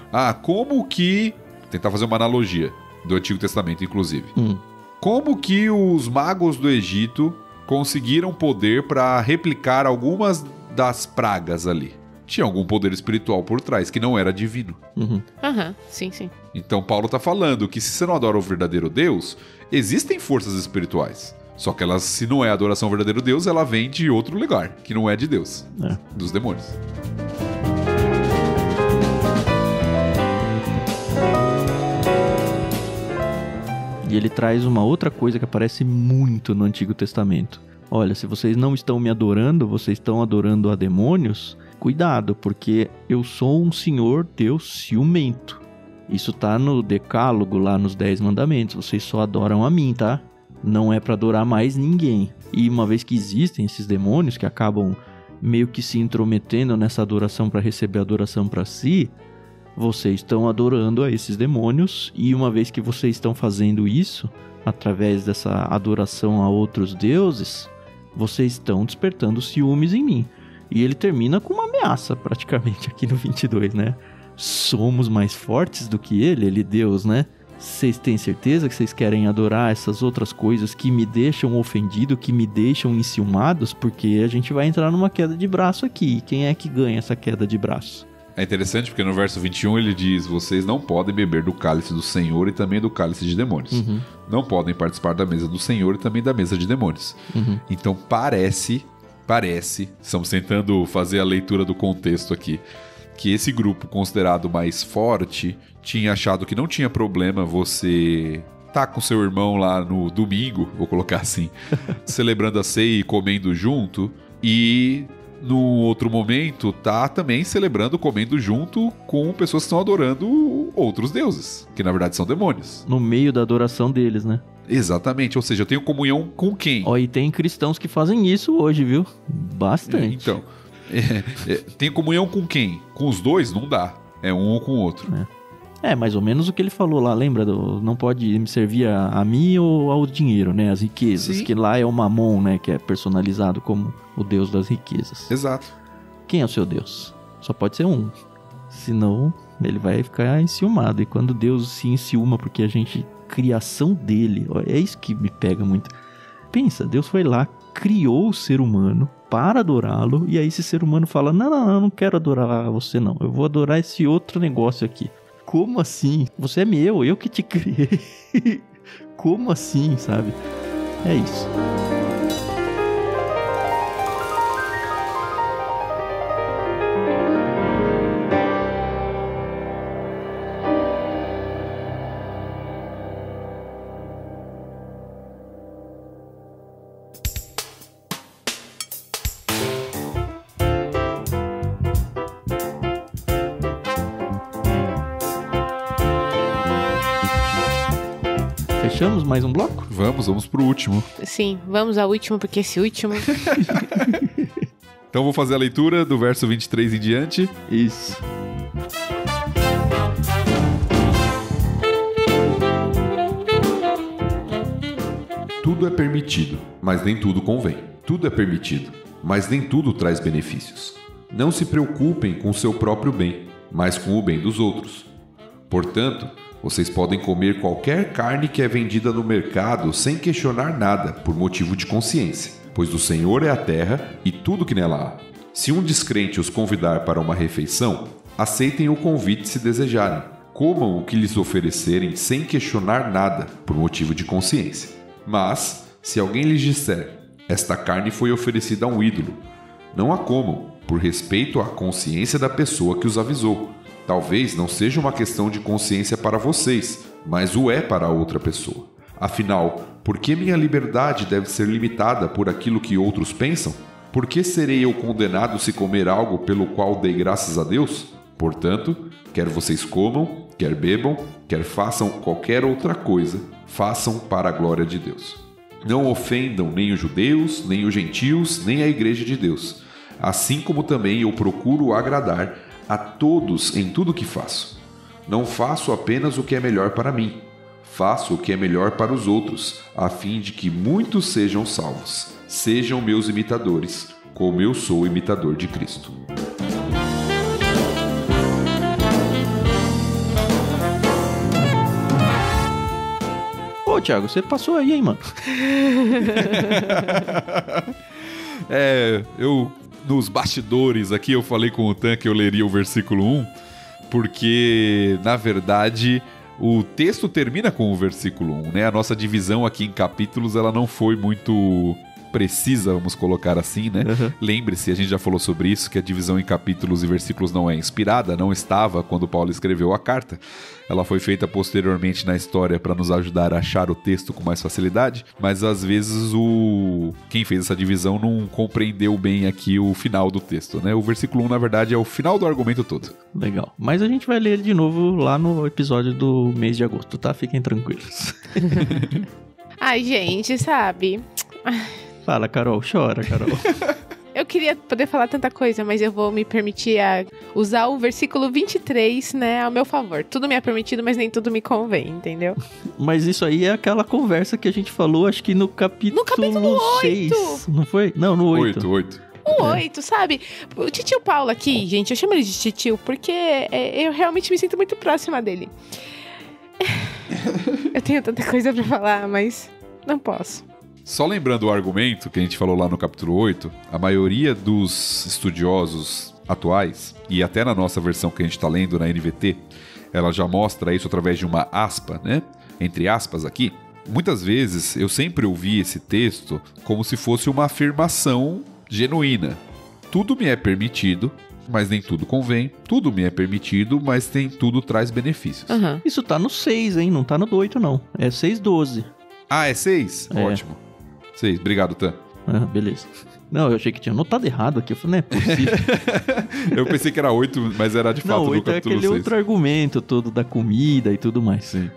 como que... tentar fazer uma analogia do Antigo Testamento, inclusive. Como que os magos do Egito conseguiram poder para replicar algumas das pragas ali? Tinha algum poder espiritual por trás, que não era divino. Sim, sim. Então Paulo está falando que se você não adora o verdadeiro Deus, existem forças espirituais. Só que elas, se não é adoração ao verdadeiro Deus, ela vem de outro lugar, que não é de Deus, dos demônios. E ele traz uma outra coisa que aparece muito no Antigo Testamento. Olha, se vocês não estão me adorando, vocês estão adorando a demônios, cuidado, porque eu sou um Senhor Deus ciumento. Isso tá no Decálogo, lá nos 10 mandamentos. Vocês só adoram a mim, tá? Não é para adorar mais ninguém. E uma vez que existem esses demônios que acabam meio que se intrometendo nessa adoração para receber adoração para si, vocês estão adorando a esses demônios, e uma vez que vocês estão fazendo isso, através dessa adoração a outros deuses, vocês estão despertando ciúmes em mim. E ele termina com uma ameaça, praticamente, aqui no 22, né? Somos mais fortes do que ele Deus, né? Vocês têm certeza que vocês querem adorar essas outras coisas que me deixam ofendido, que me deixam enciumados? Porque a gente vai entrar numa queda de braço aqui. E quem é que ganha essa queda de braço? É interessante porque no verso 21 ele diz: vocês não podem beber do cálice do Senhor e também do cálice de demônios. Não podem participar da mesa do Senhor e também da mesa de demônios. Então parece, estamos tentando fazer a leitura do contexto aqui, que esse grupo considerado mais forte tinha achado que não tinha problema você tá com seu irmão lá no domingo, vou colocar assim, celebrando a ceia e comendo junto, e no outro momento tá também celebrando, comendo junto com pessoas que estão adorando outros deuses, que na verdade são demônios. No meio da adoração deles, né? Exatamente, ou seja, eu tenho comunhão com quem? E tem cristãos que fazem isso hoje, viu? Bastante. Então, tem comunhão com quem? Com os dois? Não dá. É um ou com o outro. É mais ou menos o que ele falou lá, lembra? Não pode me servir a mim ou ao dinheiro, né? As riquezas. Sim. Que lá é o Mamon, né? Que é personalizado como o Deus das riquezas. Exato. Quem é o seu Deus? Só pode ser um. Senão, ele vai ficar enciumado. E quando Deus se enciuma porque a gente... criação dele, é isso que me pega muito. Pensa, Deus foi lá, criou o ser humano para adorá-lo, e aí esse ser humano fala, não quero adorar você não, eu vou adorar esse outro negócio aqui. Como assim? Você é meu, eu que te criei. Como assim, sabe? É isso. Fechamos mais um bloco? Vamos pro último. Sim, vamos ao último, porque esse último... Então vou fazer a leitura do verso 23 em diante. Isso. Tudo é permitido, mas nem tudo convém. Tudo é permitido, mas nem tudo traz benefícios. Não se preocupem com o seu próprio bem, mas com o bem dos outros. Portanto, vocês podem comer qualquer carne que é vendida no mercado sem questionar nada, por motivo de consciência, pois do Senhor é a terra e tudo que nela há. Se um descrente os convidar para uma refeição, aceitem o convite se desejarem. Comam o que lhes oferecerem sem questionar nada, por motivo de consciência. Mas, se alguém lhes disser, esta carne foi oferecida a um ídolo, não a comam, por respeito à consciência da pessoa que os avisou. Talvez não seja uma questão de consciência para vocês, mas o é para a outra pessoa. Afinal, por que minha liberdade deve ser limitada por aquilo que outros pensam? Por que serei eu condenado se comer algo pelo qual dei graças a Deus? Portanto, quer vocês comam, quer bebam, quer façam qualquer outra coisa, façam para a glória de Deus. Não ofendam nem os judeus, nem os gentios, nem a igreja de Deus. Assim como também eu procuro agradar a todos em tudo que faço. Não faço apenas o que é melhor para mim. Faço o que é melhor para os outros, a fim de que muitos sejam salvos. Sejam meus imitadores, como eu sou imitador de Cristo. Ô, Thiago, você passou aí, hein, mano? Eu nos bastidores aqui eu falei com o Tan que eu leria o versículo 1, porque, na verdade, o texto termina com o versículo 1, né? A nossa divisão aqui em capítulos, ela não foi muito precisa, vamos colocar assim, né? Uhum. Lembre-se, a gente já falou sobre isso, que a divisão em capítulos e versículos não é inspirada, não estava quando Paulo escreveu a carta. Ela foi feita posteriormente na história para nos ajudar a achar o texto com mais facilidade, mas às vezes quem fez essa divisão não compreendeu bem aqui o final do texto, né? O versículo 1, na verdade, é o final do argumento todo. Legal. Mas a gente vai ler ele de novo lá no episódio do mês de agosto, tá? Fiquem tranquilos. Ai, gente, sabe... Fala, Carol. Chora, Carol. Eu queria poder falar tanta coisa, mas eu vou me permitir usar o versículo 23, né, ao meu favor. Tudo me é permitido, mas nem tudo me convém, entendeu? Mas isso aí é aquela conversa que a gente falou, acho que no capítulo 6. 8. Não foi? Não, no 8. 8. O 8, sabe? O titio Paulo aqui, gente, eu chamo ele de titio porque eu realmente me sinto muito próxima dele. Eu tenho tanta coisa pra falar, mas não posso. Só lembrando o argumento que a gente falou lá no capítulo 8, a maioria dos estudiosos atuais, e até na nossa versão que a gente está lendo na NVT, ela já mostra isso através de uma aspa, né? Entre aspas aqui. Muitas vezes eu sempre ouvi esse texto como se fosse uma afirmação genuína. Tudo me é permitido, mas nem tudo convém. Tudo me é permitido, mas nem tudo traz benefícios. Uhum. Isso tá no 6, hein? Não tá no 8, não. É 6:12. Ah, é 6? É. Ótimo. 6, obrigado, Tan. Ah, beleza. Não, eu achei que tinha notado errado aqui. Eu falei, não é possível. Eu pensei que era 8, mas era de fato não, do 8 capítulo 6. É aquele outro argumento todo da comida e tudo mais. Sim.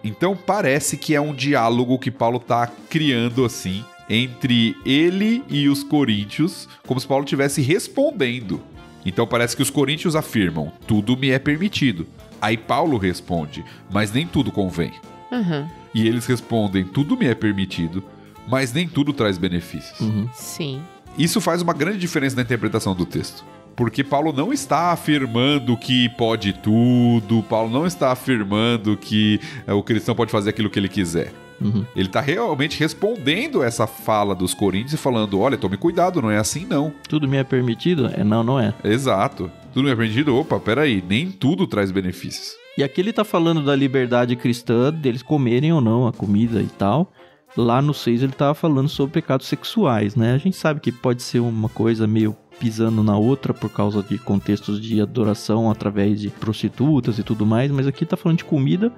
Então parece que é um diálogo que Paulo tá criando assim entre ele e os coríntios, como se Paulo estivesse respondendo. Então parece que os coríntios afirmam, tudo me é permitido. Aí Paulo responde, mas nem tudo convém. Uhum. E eles respondem, tudo me é permitido, mas nem tudo traz benefícios. Uhum. Sim. Isso faz uma grande diferença na interpretação do texto. Porque Paulo não está afirmando que pode tudo, Paulo não está afirmando que o cristão pode fazer aquilo que ele quiser. Uhum. Ele está realmente respondendo essa fala dos coríntios e falando, olha, tome cuidado, não é assim não. Tudo me é permitido? Não, não é. Exato. Tudo me é permitido? Opa, peraí, nem tudo traz benefícios. E aqui ele tá falando da liberdade cristã, deles comerem ou não a comida e tal. Lá no 6 ele tava falando sobre pecados sexuais, né? A gente sabe que pode ser uma coisa meio pisando na outra por causa de contextos de adoração através de prostitutas e tudo mais, mas aqui tá falando de comida,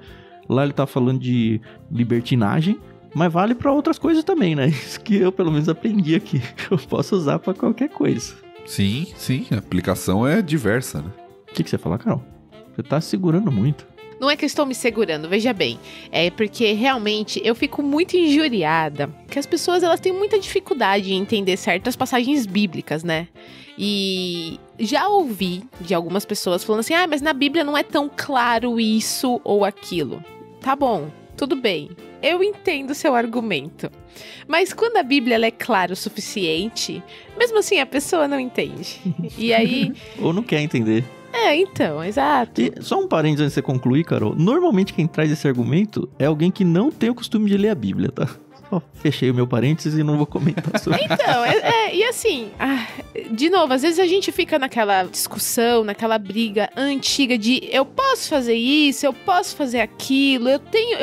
lá ele tá falando de libertinagem, mas vale pra outras coisas também, né? Isso que eu pelo menos aprendi aqui, eu posso usar pra qualquer coisa. Sim, a aplicação é diversa, né? O que você ia falar, Carol? Você tá segurando muito. Não é que eu estou me segurando, veja bem. É porque realmente eu fico muito injuriada que as pessoas elas têm muita dificuldade em entender certas passagens bíblicas, né? E já ouvi de algumas pessoas falando assim, mas na Bíblia não é tão claro isso ou aquilo. Tá bom, tudo bem. Eu entendo o seu argumento. Mas quando a Bíblia ela é clara o suficiente, mesmo assim a pessoa não entende. E aí... Ou não quer entender. Então, exato. E só um parênteses antes de você concluir, Carol. Normalmente quem traz esse argumento é alguém que não tem o costume de ler a Bíblia, tá? Só fechei o meu parênteses e não vou comentar sobre isso. Então, e assim, de novo, às vezes a gente fica naquela discussão, naquela briga antiga de eu posso fazer isso, eu posso fazer aquilo, eu tenho...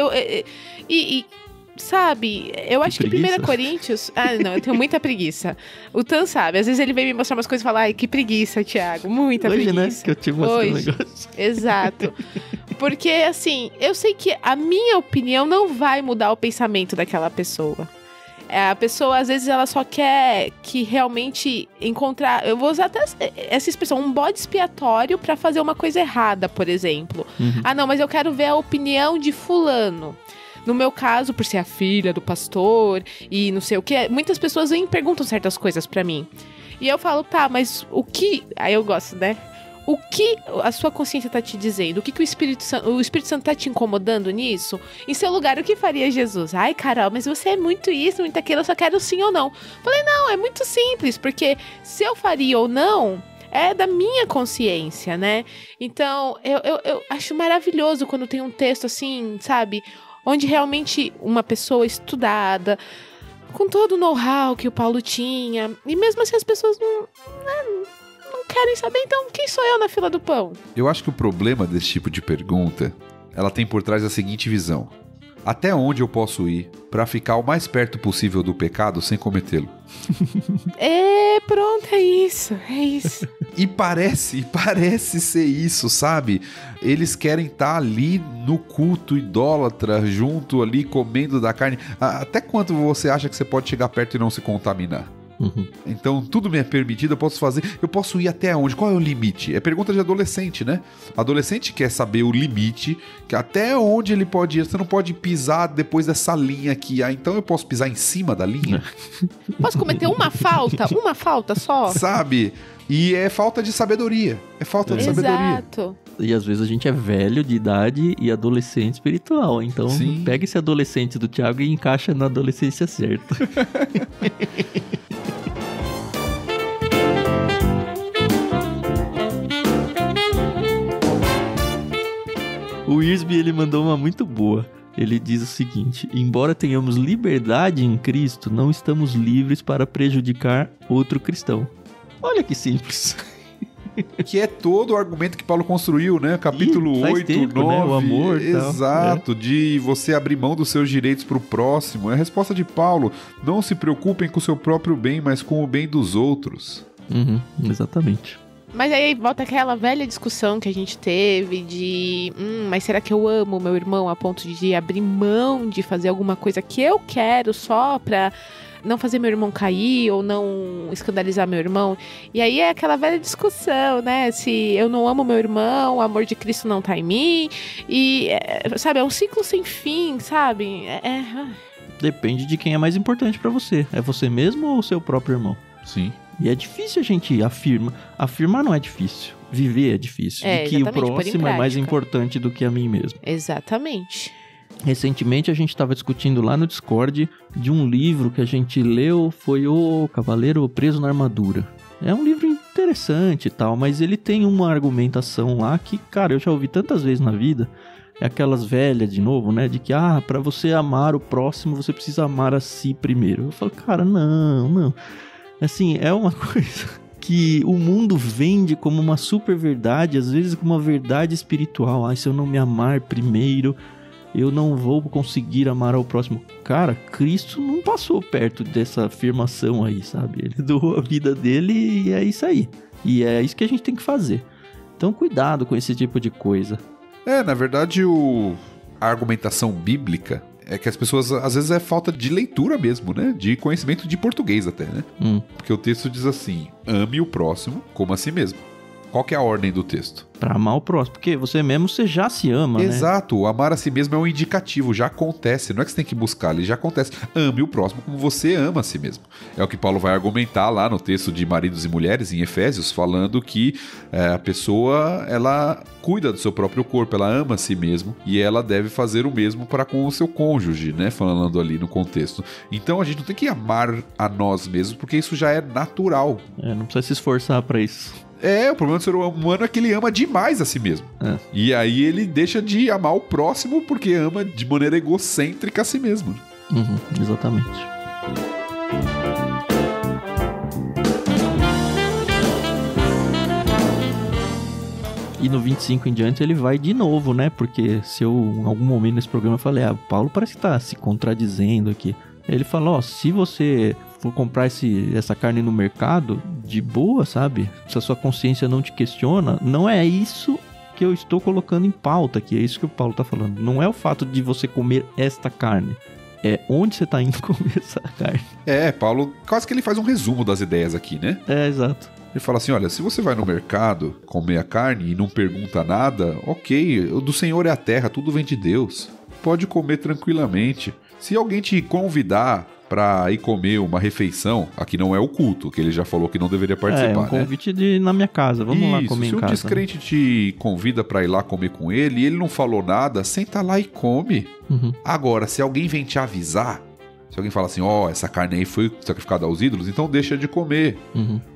sabe, eu acho que 1 Coríntios... não, eu tenho muita preguiça. O Tan sabe, às vezes ele vem me mostrar umas coisas e fala, ai, que preguiça, Thiago, muita preguiça. Hoje, né, que eu te mostrei um negócio. Exato. Porque, assim, eu sei que a minha opinião não vai mudar o pensamento daquela pessoa. A pessoa, às vezes, ela só quer que realmente encontrar... Eu vou usar até essa expressão, um bode expiatório pra fazer uma coisa errada, por exemplo. Não, mas eu quero ver a opinião de fulano. No meu caso, por ser a filha do pastor e não sei o que, muitas pessoas vêm e perguntam certas coisas pra mim. E eu falo, tá, mas o que... Aí eu gosto, né? O que a sua consciência tá te dizendo? O que o Espírito Santo tá te incomodando nisso? Em seu lugar, o que faria Jesus? Ai, Carol, mas você é muito isso, muito aquilo, eu só quero sim ou não. Falei, não, é muito simples, porque se eu faria ou não... é da minha consciência, né? Então, eu acho maravilhoso quando tem um texto assim, sabe? Onde realmente uma pessoa estudada, com todo o know-how que o Paulo tinha, e mesmo assim as pessoas não querem saber, então quem sou eu na fila do pão? Eu acho que o problema desse tipo de pergunta, ela tem por trás a seguinte visão. Até onde eu posso ir para ficar o mais perto possível do pecado sem cometê-lo? Pronto, é isso. E parece ser isso, sabe? Eles querem estar ali no culto idólatra, junto ali, comendo da carne. Até quanto você acha que você pode chegar perto e não se contaminar? Então, tudo me é permitido, eu posso fazer. Eu posso ir até onde? Qual é o limite? É pergunta de adolescente, né? Adolescente quer saber o limite, que até onde ele pode ir. Você não pode pisar depois dessa linha aqui. Então eu posso pisar em cima da linha? Posso cometer uma falta só? Sabe? E é falta de sabedoria. É falta de sabedoria. Exato. E às vezes a gente é velho de idade e adolescente espiritual. Então, pega esse adolescente do Thiago e encaixa na adolescência certa. O Irsby, ele mandou uma muito boa. Ele diz o seguinte: embora tenhamos liberdade em Cristo, não estamos livres para prejudicar outro cristão. Olha que simples. Que é todo o argumento que Paulo construiu, né? Capítulo 8, tempo, 9. Né? O amor. Exato, de você abrir mão dos seus direitos para o próximo. É a resposta de Paulo. Não se preocupem com o seu próprio bem, mas com o bem dos outros. Exatamente. Mas aí volta aquela velha discussão que a gente teve de... mas será que eu amo meu irmão a ponto de abrir mão de fazer alguma coisa que eu quero só pra não fazer meu irmão cair ou não escandalizar meu irmão? E aí é aquela velha discussão, né? Se eu não amo meu irmão, o amor de Cristo não tá em mim. E, sabe, é um ciclo sem fim, sabe? Depende de quem é mais importante pra você. É você mesmo ou o seu próprio irmão? Sim. E é difícil a gente afirmar. Afirmar não é difícil. Viver é difícil. De que o próximo é mais importante do que a mim mesmo. Exatamente. Recentemente a gente estava discutindo lá no Discord de um livro que a gente leu, foi o Cavaleiro Preso na Armadura. É um livro interessante e tal, mas ele tem uma argumentação lá que, cara, eu já ouvi tantas vezes na vida. É aquelas velhas de novo, né? De que, pra você amar o próximo, você precisa amar a si primeiro. Eu falo, cara, não. Assim, é uma coisa que o mundo vende como uma super verdade, às vezes como uma verdade espiritual. Se eu não me amar primeiro, eu não vou conseguir amar ao próximo. Cara, Cristo não passou perto dessa afirmação aí, sabe? Ele doou a vida dele e é isso aí. E é isso que a gente tem que fazer. Então, cuidado com esse tipo de coisa. Na verdade, a argumentação bíblica é que as pessoas, às vezes, é falta de leitura mesmo, né? De conhecimento de português até, né? Porque o texto diz assim: ame o próximo como a si mesmo. Qual que é a ordem do texto? Pra amar o próximo, porque você mesmo, você já se ama, né? Exato, amar a si mesmo é um indicativo, já acontece, não é que você tem que buscar, ele já acontece. Ame o próximo como você ama a si mesmo. É o que Paulo vai argumentar lá no texto de Maridos e Mulheres, em Efésios, falando que a pessoa, ela cuida do seu próprio corpo, ela ama a si mesmo, e ela deve fazer o mesmo para com o seu cônjuge, né? Falando ali no contexto. Então a gente não tem que amar a nós mesmos, porque isso já é natural. Não precisa se esforçar pra isso. O problema do ser humano é que ele ama demais a si mesmo. E aí ele deixa de amar o próximo porque ama de maneira egocêntrica a si mesmo. Exatamente. E no 25 em diante ele vai de novo, né? Porque se eu, em algum momento nesse programa, eu falei, Paulo parece que tá se contradizendo aqui. Ele fala, se você for comprar essa carne no mercado, de boa, sabe? Se a sua consciência não te questiona, não é isso que eu estou colocando em pauta aqui, é isso que o Paulo tá falando. Não é o fato de você comer esta carne, é onde você tá indo comer essa carne. Paulo, quase que ele faz um resumo das ideias aqui, né? Exato. Ele fala assim, olha, se você vai no mercado comer a carne e não pergunta nada, ok, o do Senhor é a terra, tudo vem de Deus. Pode comer tranquilamente. Se alguém te convidar para ir comer uma refeição, aqui não é o culto, que ele já falou que não deveria participar, é um convite de ir na minha casa, vamos lá comer em casa. Se um descrente te convida para ir lá comer com ele e ele não falou nada, senta lá e come. Agora, se alguém vem te avisar, se alguém fala assim, essa carne aí foi sacrificada aos ídolos, então deixa de comer.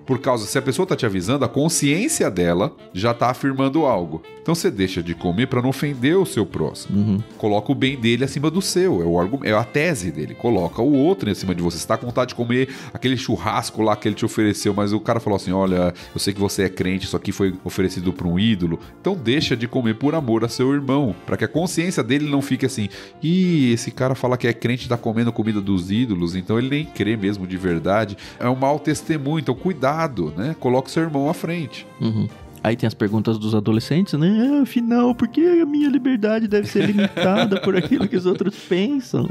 Por causa, se a pessoa tá te avisando, a consciência dela já tá afirmando algo. Então você deixa de comer para não ofender o seu próximo. Coloca o bem dele acima do seu, é a tese dele. Coloca o outro em cima de você. Você tá com vontade de comer aquele churrasco lá que ele te ofereceu, mas o cara falou assim, olha, eu sei que você é crente, isso aqui foi oferecido para um ídolo. Então deixa de comer por amor a seu irmão, para que a consciência dele não fique assim, esse cara fala que é crente, tá comendo comida dos ídolos, então ele nem crê mesmo de verdade. É um mau testemunho, então cuidado, né? Coloca o seu irmão à frente. Aí tem as perguntas dos adolescentes, né? Afinal, por que a minha liberdade deve ser limitada por aquilo que os outros pensam?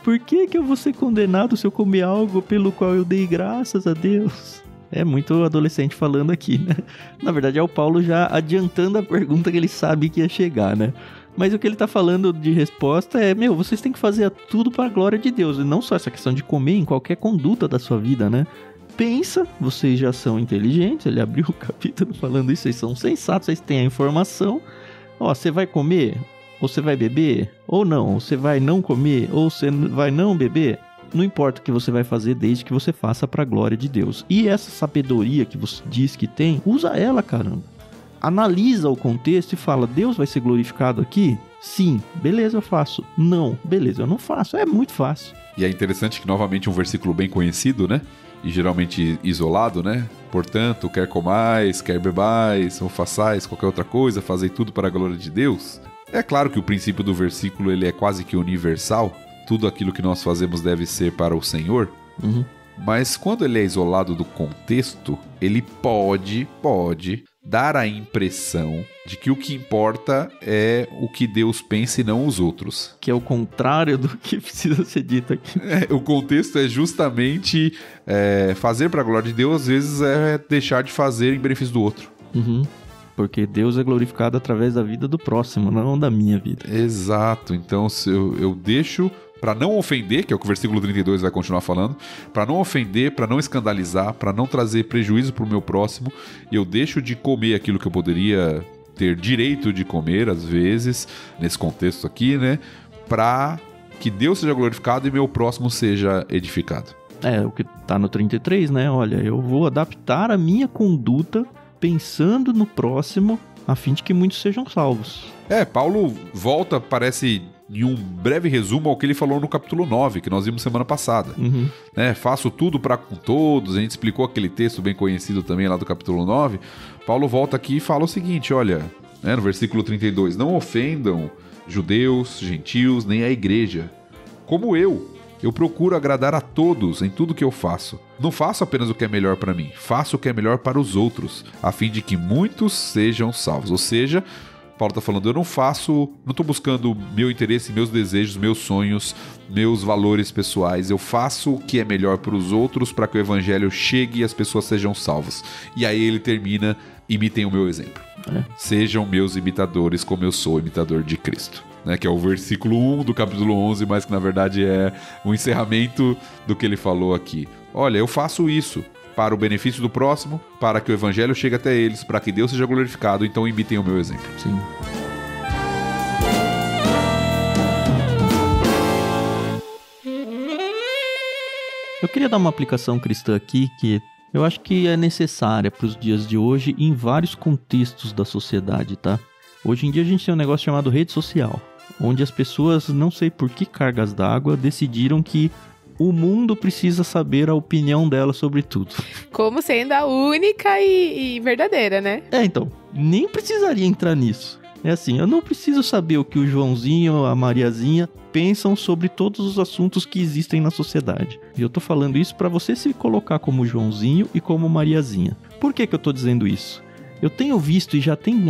Por que eu vou ser condenado se eu comer algo pelo qual eu dei graças a Deus? É muito adolescente falando aqui, né? Na verdade é o Paulo já adiantando a pergunta que ele sabe que ia chegar, né? Mas o que ele tá falando de resposta é, vocês têm que fazer tudo para a glória de Deus. E não só essa questão de comer em qualquer conduta da sua vida, né? Pensa, vocês já são inteligentes, ele abriu o capítulo falando isso, vocês são sensatos, vocês têm a informação. Você vai comer? Ou você vai beber? Ou não? Você vai não comer? Ou você vai não beber? Não importa o que você vai fazer, desde que você faça para a glória de Deus. E essa sabedoria que você diz que tem, usa ela, caramba. Analisa o contexto e fala, Deus vai ser glorificado aqui? Sim, beleza, eu faço. Não, beleza, eu não faço. É muito fácil. E é interessante que, novamente, um versículo bem conhecido, né? E geralmente isolado, né? Portanto, quer comais, quer bebais, ou façais qualquer outra coisa, fazei tudo para a glória de Deus. É claro que o princípio do versículo ele é quase que universal. Tudo aquilo que nós fazemos deve ser para o Senhor. Mas quando ele é isolado do contexto, ele pode dar a impressão de que o que importa é o que Deus pensa e não os outros. Que é o contrário do que precisa ser dito aqui. O contexto é justamente fazer para a glória de Deus, às vezes é deixar de fazer em benefício do outro. Porque Deus é glorificado através da vida do próximo, não da minha vida. Exato, então se eu deixo... Para não ofender, que é o que o versículo 32 vai continuar falando, para não ofender, para não escandalizar, para não trazer prejuízo para o meu próximo, eu deixo de comer aquilo que eu poderia ter direito de comer, às vezes, nesse contexto aqui, né? Para que Deus seja glorificado e meu próximo seja edificado. O que está no 33, né? Olha, eu vou adaptar a minha conduta pensando no próximo, a fim de que muitos sejam salvos. Paulo volta, parece... em um breve resumo ao que ele falou no capítulo 9, que nós vimos semana passada. Faço tudo para com todos, a gente explicou aquele texto bem conhecido também lá do capítulo 9. Paulo volta aqui e fala o seguinte, olha, no versículo 32, não ofendam judeus, gentios, nem a igreja. Como eu procuro agradar a todos em tudo que eu faço. Não faço apenas o que é melhor para mim, faço o que é melhor para os outros, a fim de que muitos sejam salvos. Ou seja, Paulo tá falando, eu não tô buscando meu interesse, meus desejos, meus sonhos, meus valores pessoais. Eu faço o que é melhor para os outros, para que o evangelho chegue e as pessoas sejam salvas. E aí ele termina, imitem o meu exemplo. Sejam meus imitadores como eu sou imitador de Cristo. Né, que é o versículo 1 do capítulo 11, mas que na verdade é o encerramento do que ele falou aqui. Olha, eu faço isso para o benefício do próximo, para que o evangelho chegue até eles, para que Deus seja glorificado, então imitem o meu exemplo. Sim. Eu queria dar uma aplicação cristã aqui que eu acho que é necessária para os dias de hoje em vários contextos da sociedade, tá? Hoje em dia a gente tem um negócio chamado rede social, onde as pessoas, não sei por que cargas d'água, decidiram que o mundo precisa saber a opinião dela sobre tudo. Como sendo a única e verdadeira, né? Então, nem precisaria entrar nisso. É assim, eu não preciso saber o que o Joãozinho, a Mariazinha pensam sobre todos os assuntos que existem na sociedade. E eu tô falando isso para você se colocar como Joãozinho e como Mariazinha. Por que eu tô dizendo isso? Eu tenho visto, e já tem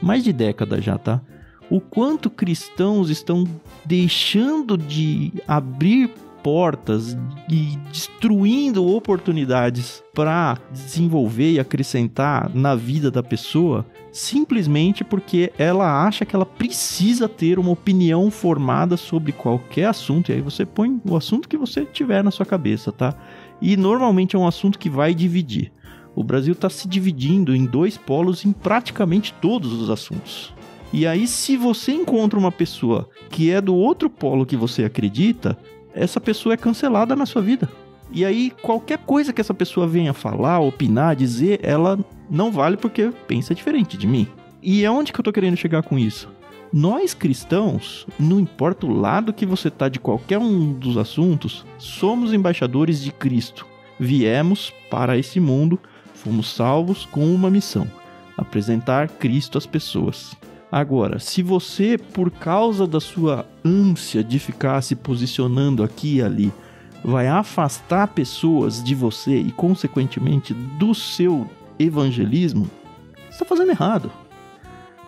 mais de década já, tá? O quanto cristãos estão deixando de abrir portas e destruindo oportunidades para desenvolver e acrescentar na vida da pessoa, simplesmente porque ela acha que ela precisa ter uma opinião formada sobre qualquer assunto. E aí você põe o assunto que você tiver na sua cabeça, tá? E normalmente é um assunto que vai dividir. O Brasil está se dividindo em dois polos em praticamente todos os assuntos. E aí, se você encontra uma pessoa que é do outro polo que você acredita, essa pessoa é cancelada na sua vida. E aí, qualquer coisa que essa pessoa venha falar, opinar, dizer, ela não vale porque pensa diferente de mim. E é onde que eu tô querendo chegar com isso? Nós cristãos, não importa o lado que você tá de qualquer um dos assuntos, somos embaixadores de Cristo. Viemos para esse mundo, fomos salvos com uma missão: apresentar Cristo às pessoas. Agora, se você, por causa da sua ânsia de ficar se posicionando aqui e ali, vai afastar pessoas de você e, consequentemente, do seu evangelismo, você está fazendo errado.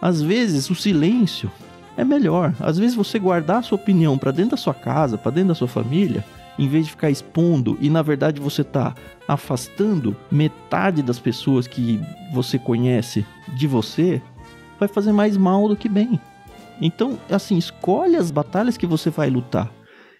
Às vezes, o silêncio é melhor. Às vezes, você guardar a sua opinião para dentro da sua casa, para dentro da sua família, em vez de ficar expondo e, na verdade, você está afastando metade das pessoas que você conhece de você, vai fazer mais mal do que bem. Então, assim, escolhe as batalhas que você vai lutar.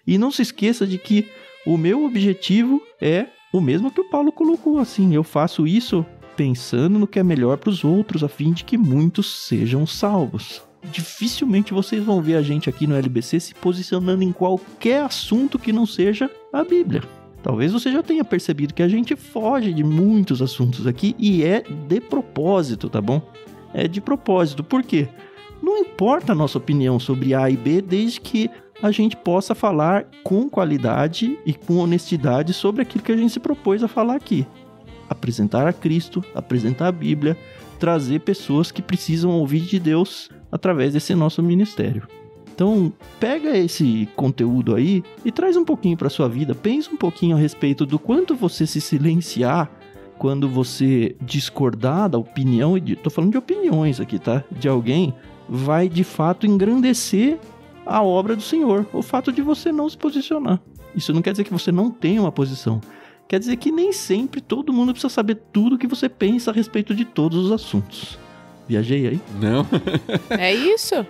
E não se esqueça de que o meu objetivo é o mesmo que o Paulo colocou, assim: eu faço isso pensando no que é melhor para os outros, a fim de que muitos sejam salvos. Dificilmente vocês vão ver a gente aqui no LBC se posicionando em qualquer assunto que não seja a Bíblia. Talvez você já tenha percebido que a gente foge de muitos assuntos aqui, e é de propósito, tá bom? É de propósito. Por quê? Não importa a nossa opinião sobre A e B, desde que a gente possa falar com qualidade e com honestidade sobre aquilo que a gente se propôs a falar aqui. Apresentar a Cristo, apresentar a Bíblia, trazer pessoas que precisam ouvir de Deus através desse nosso ministério. Então, pega esse conteúdo aí e traz um pouquinho para sua vida. Pensa um pouquinho a respeito do quanto você se silenciar quando você discordar da opinião, e tô falando de opiniões aqui, tá? De alguém, vai de fato engrandecer a obra do Senhor. O fato de você não se posicionar. Isso não quer dizer que você não tenha uma posição. Quer dizer que nem sempre todo mundo precisa saber tudo o que você pensa a respeito de todos os assuntos. Viajei aí? Não. É isso.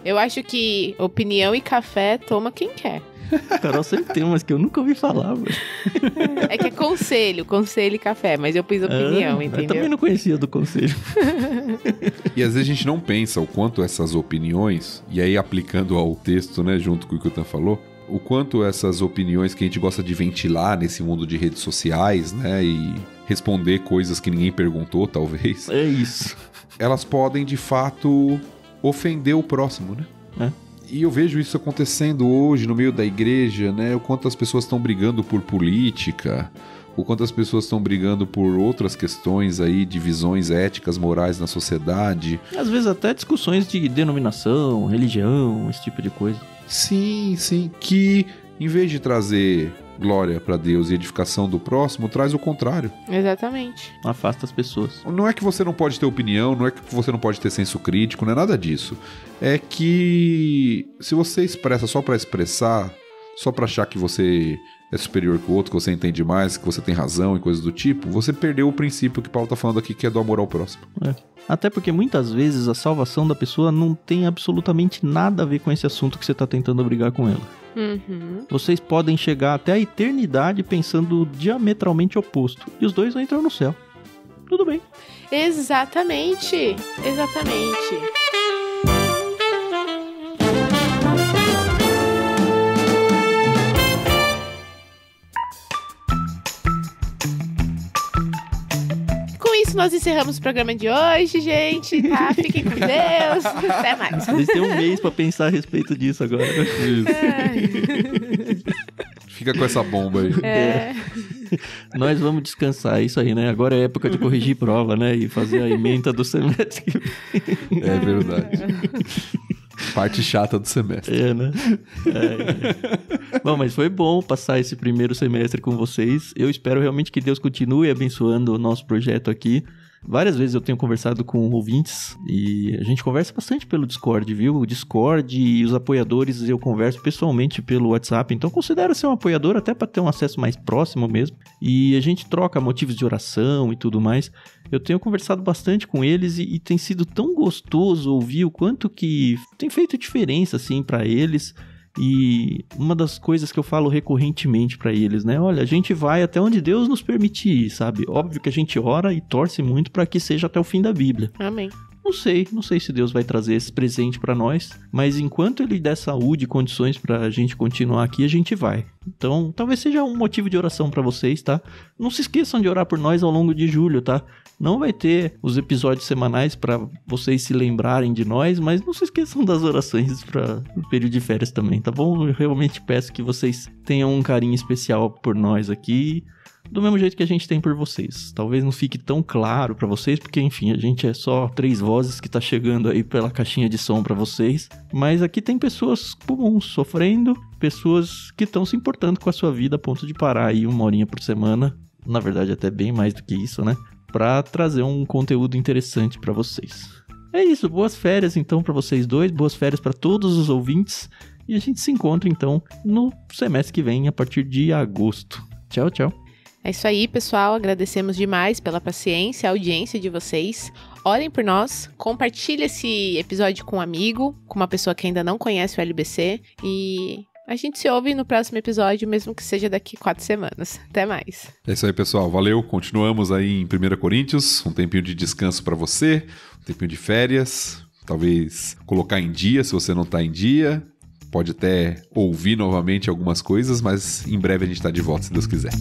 Eu acho que opinião e café toma quem quer. Carol sempre tem umas que eu nunca ouvi falar, velho. É que é conselho e café, mas eu pus opinião, entendeu? Eu também não conhecia do conselho. E às vezes a gente não pensa o quanto essas opiniões, e aí aplicando ao texto, né, junto com o que o Tan falou, o quanto essas opiniões que a gente gosta de ventilar nesse mundo de redes sociais, né, e responder coisas que ninguém perguntou, talvez. É isso. Elas podem, de fato, ofender o próximo, né? E eu vejo isso acontecendo hoje no meio da igreja, né? O quanto as pessoas estão brigando por política, o quanto as pessoas estão brigando por outras questões aí, divisões éticas, morais na sociedade. Às vezes até discussões de denominação, religião, esse tipo de coisa. Sim, que em vez de trazer glória para Deus e edificação do próximo, traz o contrário. Exatamente. Afasta as pessoas. Não é que você não pode ter opinião, não é que você não pode ter senso crítico, não é nada disso. É que se você expressa só para expressar, só para achar que você é superior que o outro, que você entende mais, que você tem razão e coisas do tipo, você perdeu o princípio que Paulo tá falando aqui, que é do amor ao próximo. Até porque muitas vezes a salvação da pessoa não tem absolutamente nada a ver com esse assunto que você tá tentando brigar com ela. Uhum. Vocês podem chegar até a eternidade pensando diametralmente oposto. E os dois não entram no céu. Tudo bem. Exatamente. Exatamente. Nós encerramos o programa de hoje, gente, tá? Fiquem com Deus. Até mais. Vocês têm um mês pra pensar a respeito disso agora. Isso. Fica com essa bomba aí. Nós vamos descansar, é isso aí, né? Agora é época de corrigir prova, né? E fazer a ementa do semestre. É verdade. Parte chata do semestre. Né? Bom, mas foi bom passar esse primeiro semestre com vocês. Eu espero realmente que Deus continue abençoando o nosso projeto aqui. Várias vezes eu tenho conversado com ouvintes e a gente conversa bastante pelo Discord, viu? O Discord e os apoiadores eu converso pessoalmente pelo WhatsApp, então considero ser um apoiador até para ter um acesso mais próximo mesmo. E a gente troca motivos de oração e tudo mais. Eu tenho conversado bastante com eles e tem sido tão gostoso ouvir o quanto que tem feito diferença, assim, para eles. E uma das coisas que eu falo recorrentemente pra eles, né? Olha, a gente vai até onde Deus nos permitir, sabe? Óbvio que a gente ora e torce muito pra que seja até o fim da Bíblia. Amém. Não sei se Deus vai trazer esse presente pra nós, mas enquanto Ele der saúde e condições pra gente continuar aqui, a gente vai. Então, talvez seja um motivo de oração pra vocês, tá? Não se esqueçam de orar por nós ao longo de julho, tá? Não vai ter os episódios semanais pra vocês se lembrarem de nós, mas não se esqueçam das orações para o período de férias também, tá bom? Eu realmente peço que vocês tenham um carinho especial por nós aqui, do mesmo jeito que a gente tem por vocês. Talvez não fique tão claro pra vocês, porque enfim, a gente é só 3 vozes que tá chegando aí pela caixinha de som pra vocês, mas aqui tem pessoas comuns sofrendo, pessoas que estão se importando com a sua vida a ponto de parar aí 1 horinha por semana, na verdade até bem mais do que isso, né? Pra trazer um conteúdo interessante pra vocês. É isso, boas férias então pra vocês dois, boas férias pra todos os ouvintes, e a gente se encontra então no semestre que vem, a partir de agosto. Tchau, tchau. É isso aí, pessoal. Agradecemos demais pela paciência, a audiência de vocês. Orem por nós, compartilhe esse episódio com um amigo, com uma pessoa que ainda não conhece o LBC. E a gente se ouve no próximo episódio, mesmo que seja daqui 4 semanas. Até mais. É isso aí, pessoal. Valeu. Continuamos aí em 1 Coríntios. Um tempinho de descanso para você, um tempinho de férias. Talvez colocar em dia, se você não tá em dia. Pode até ouvir novamente algumas coisas, mas em breve a gente tá de volta, se Deus quiser.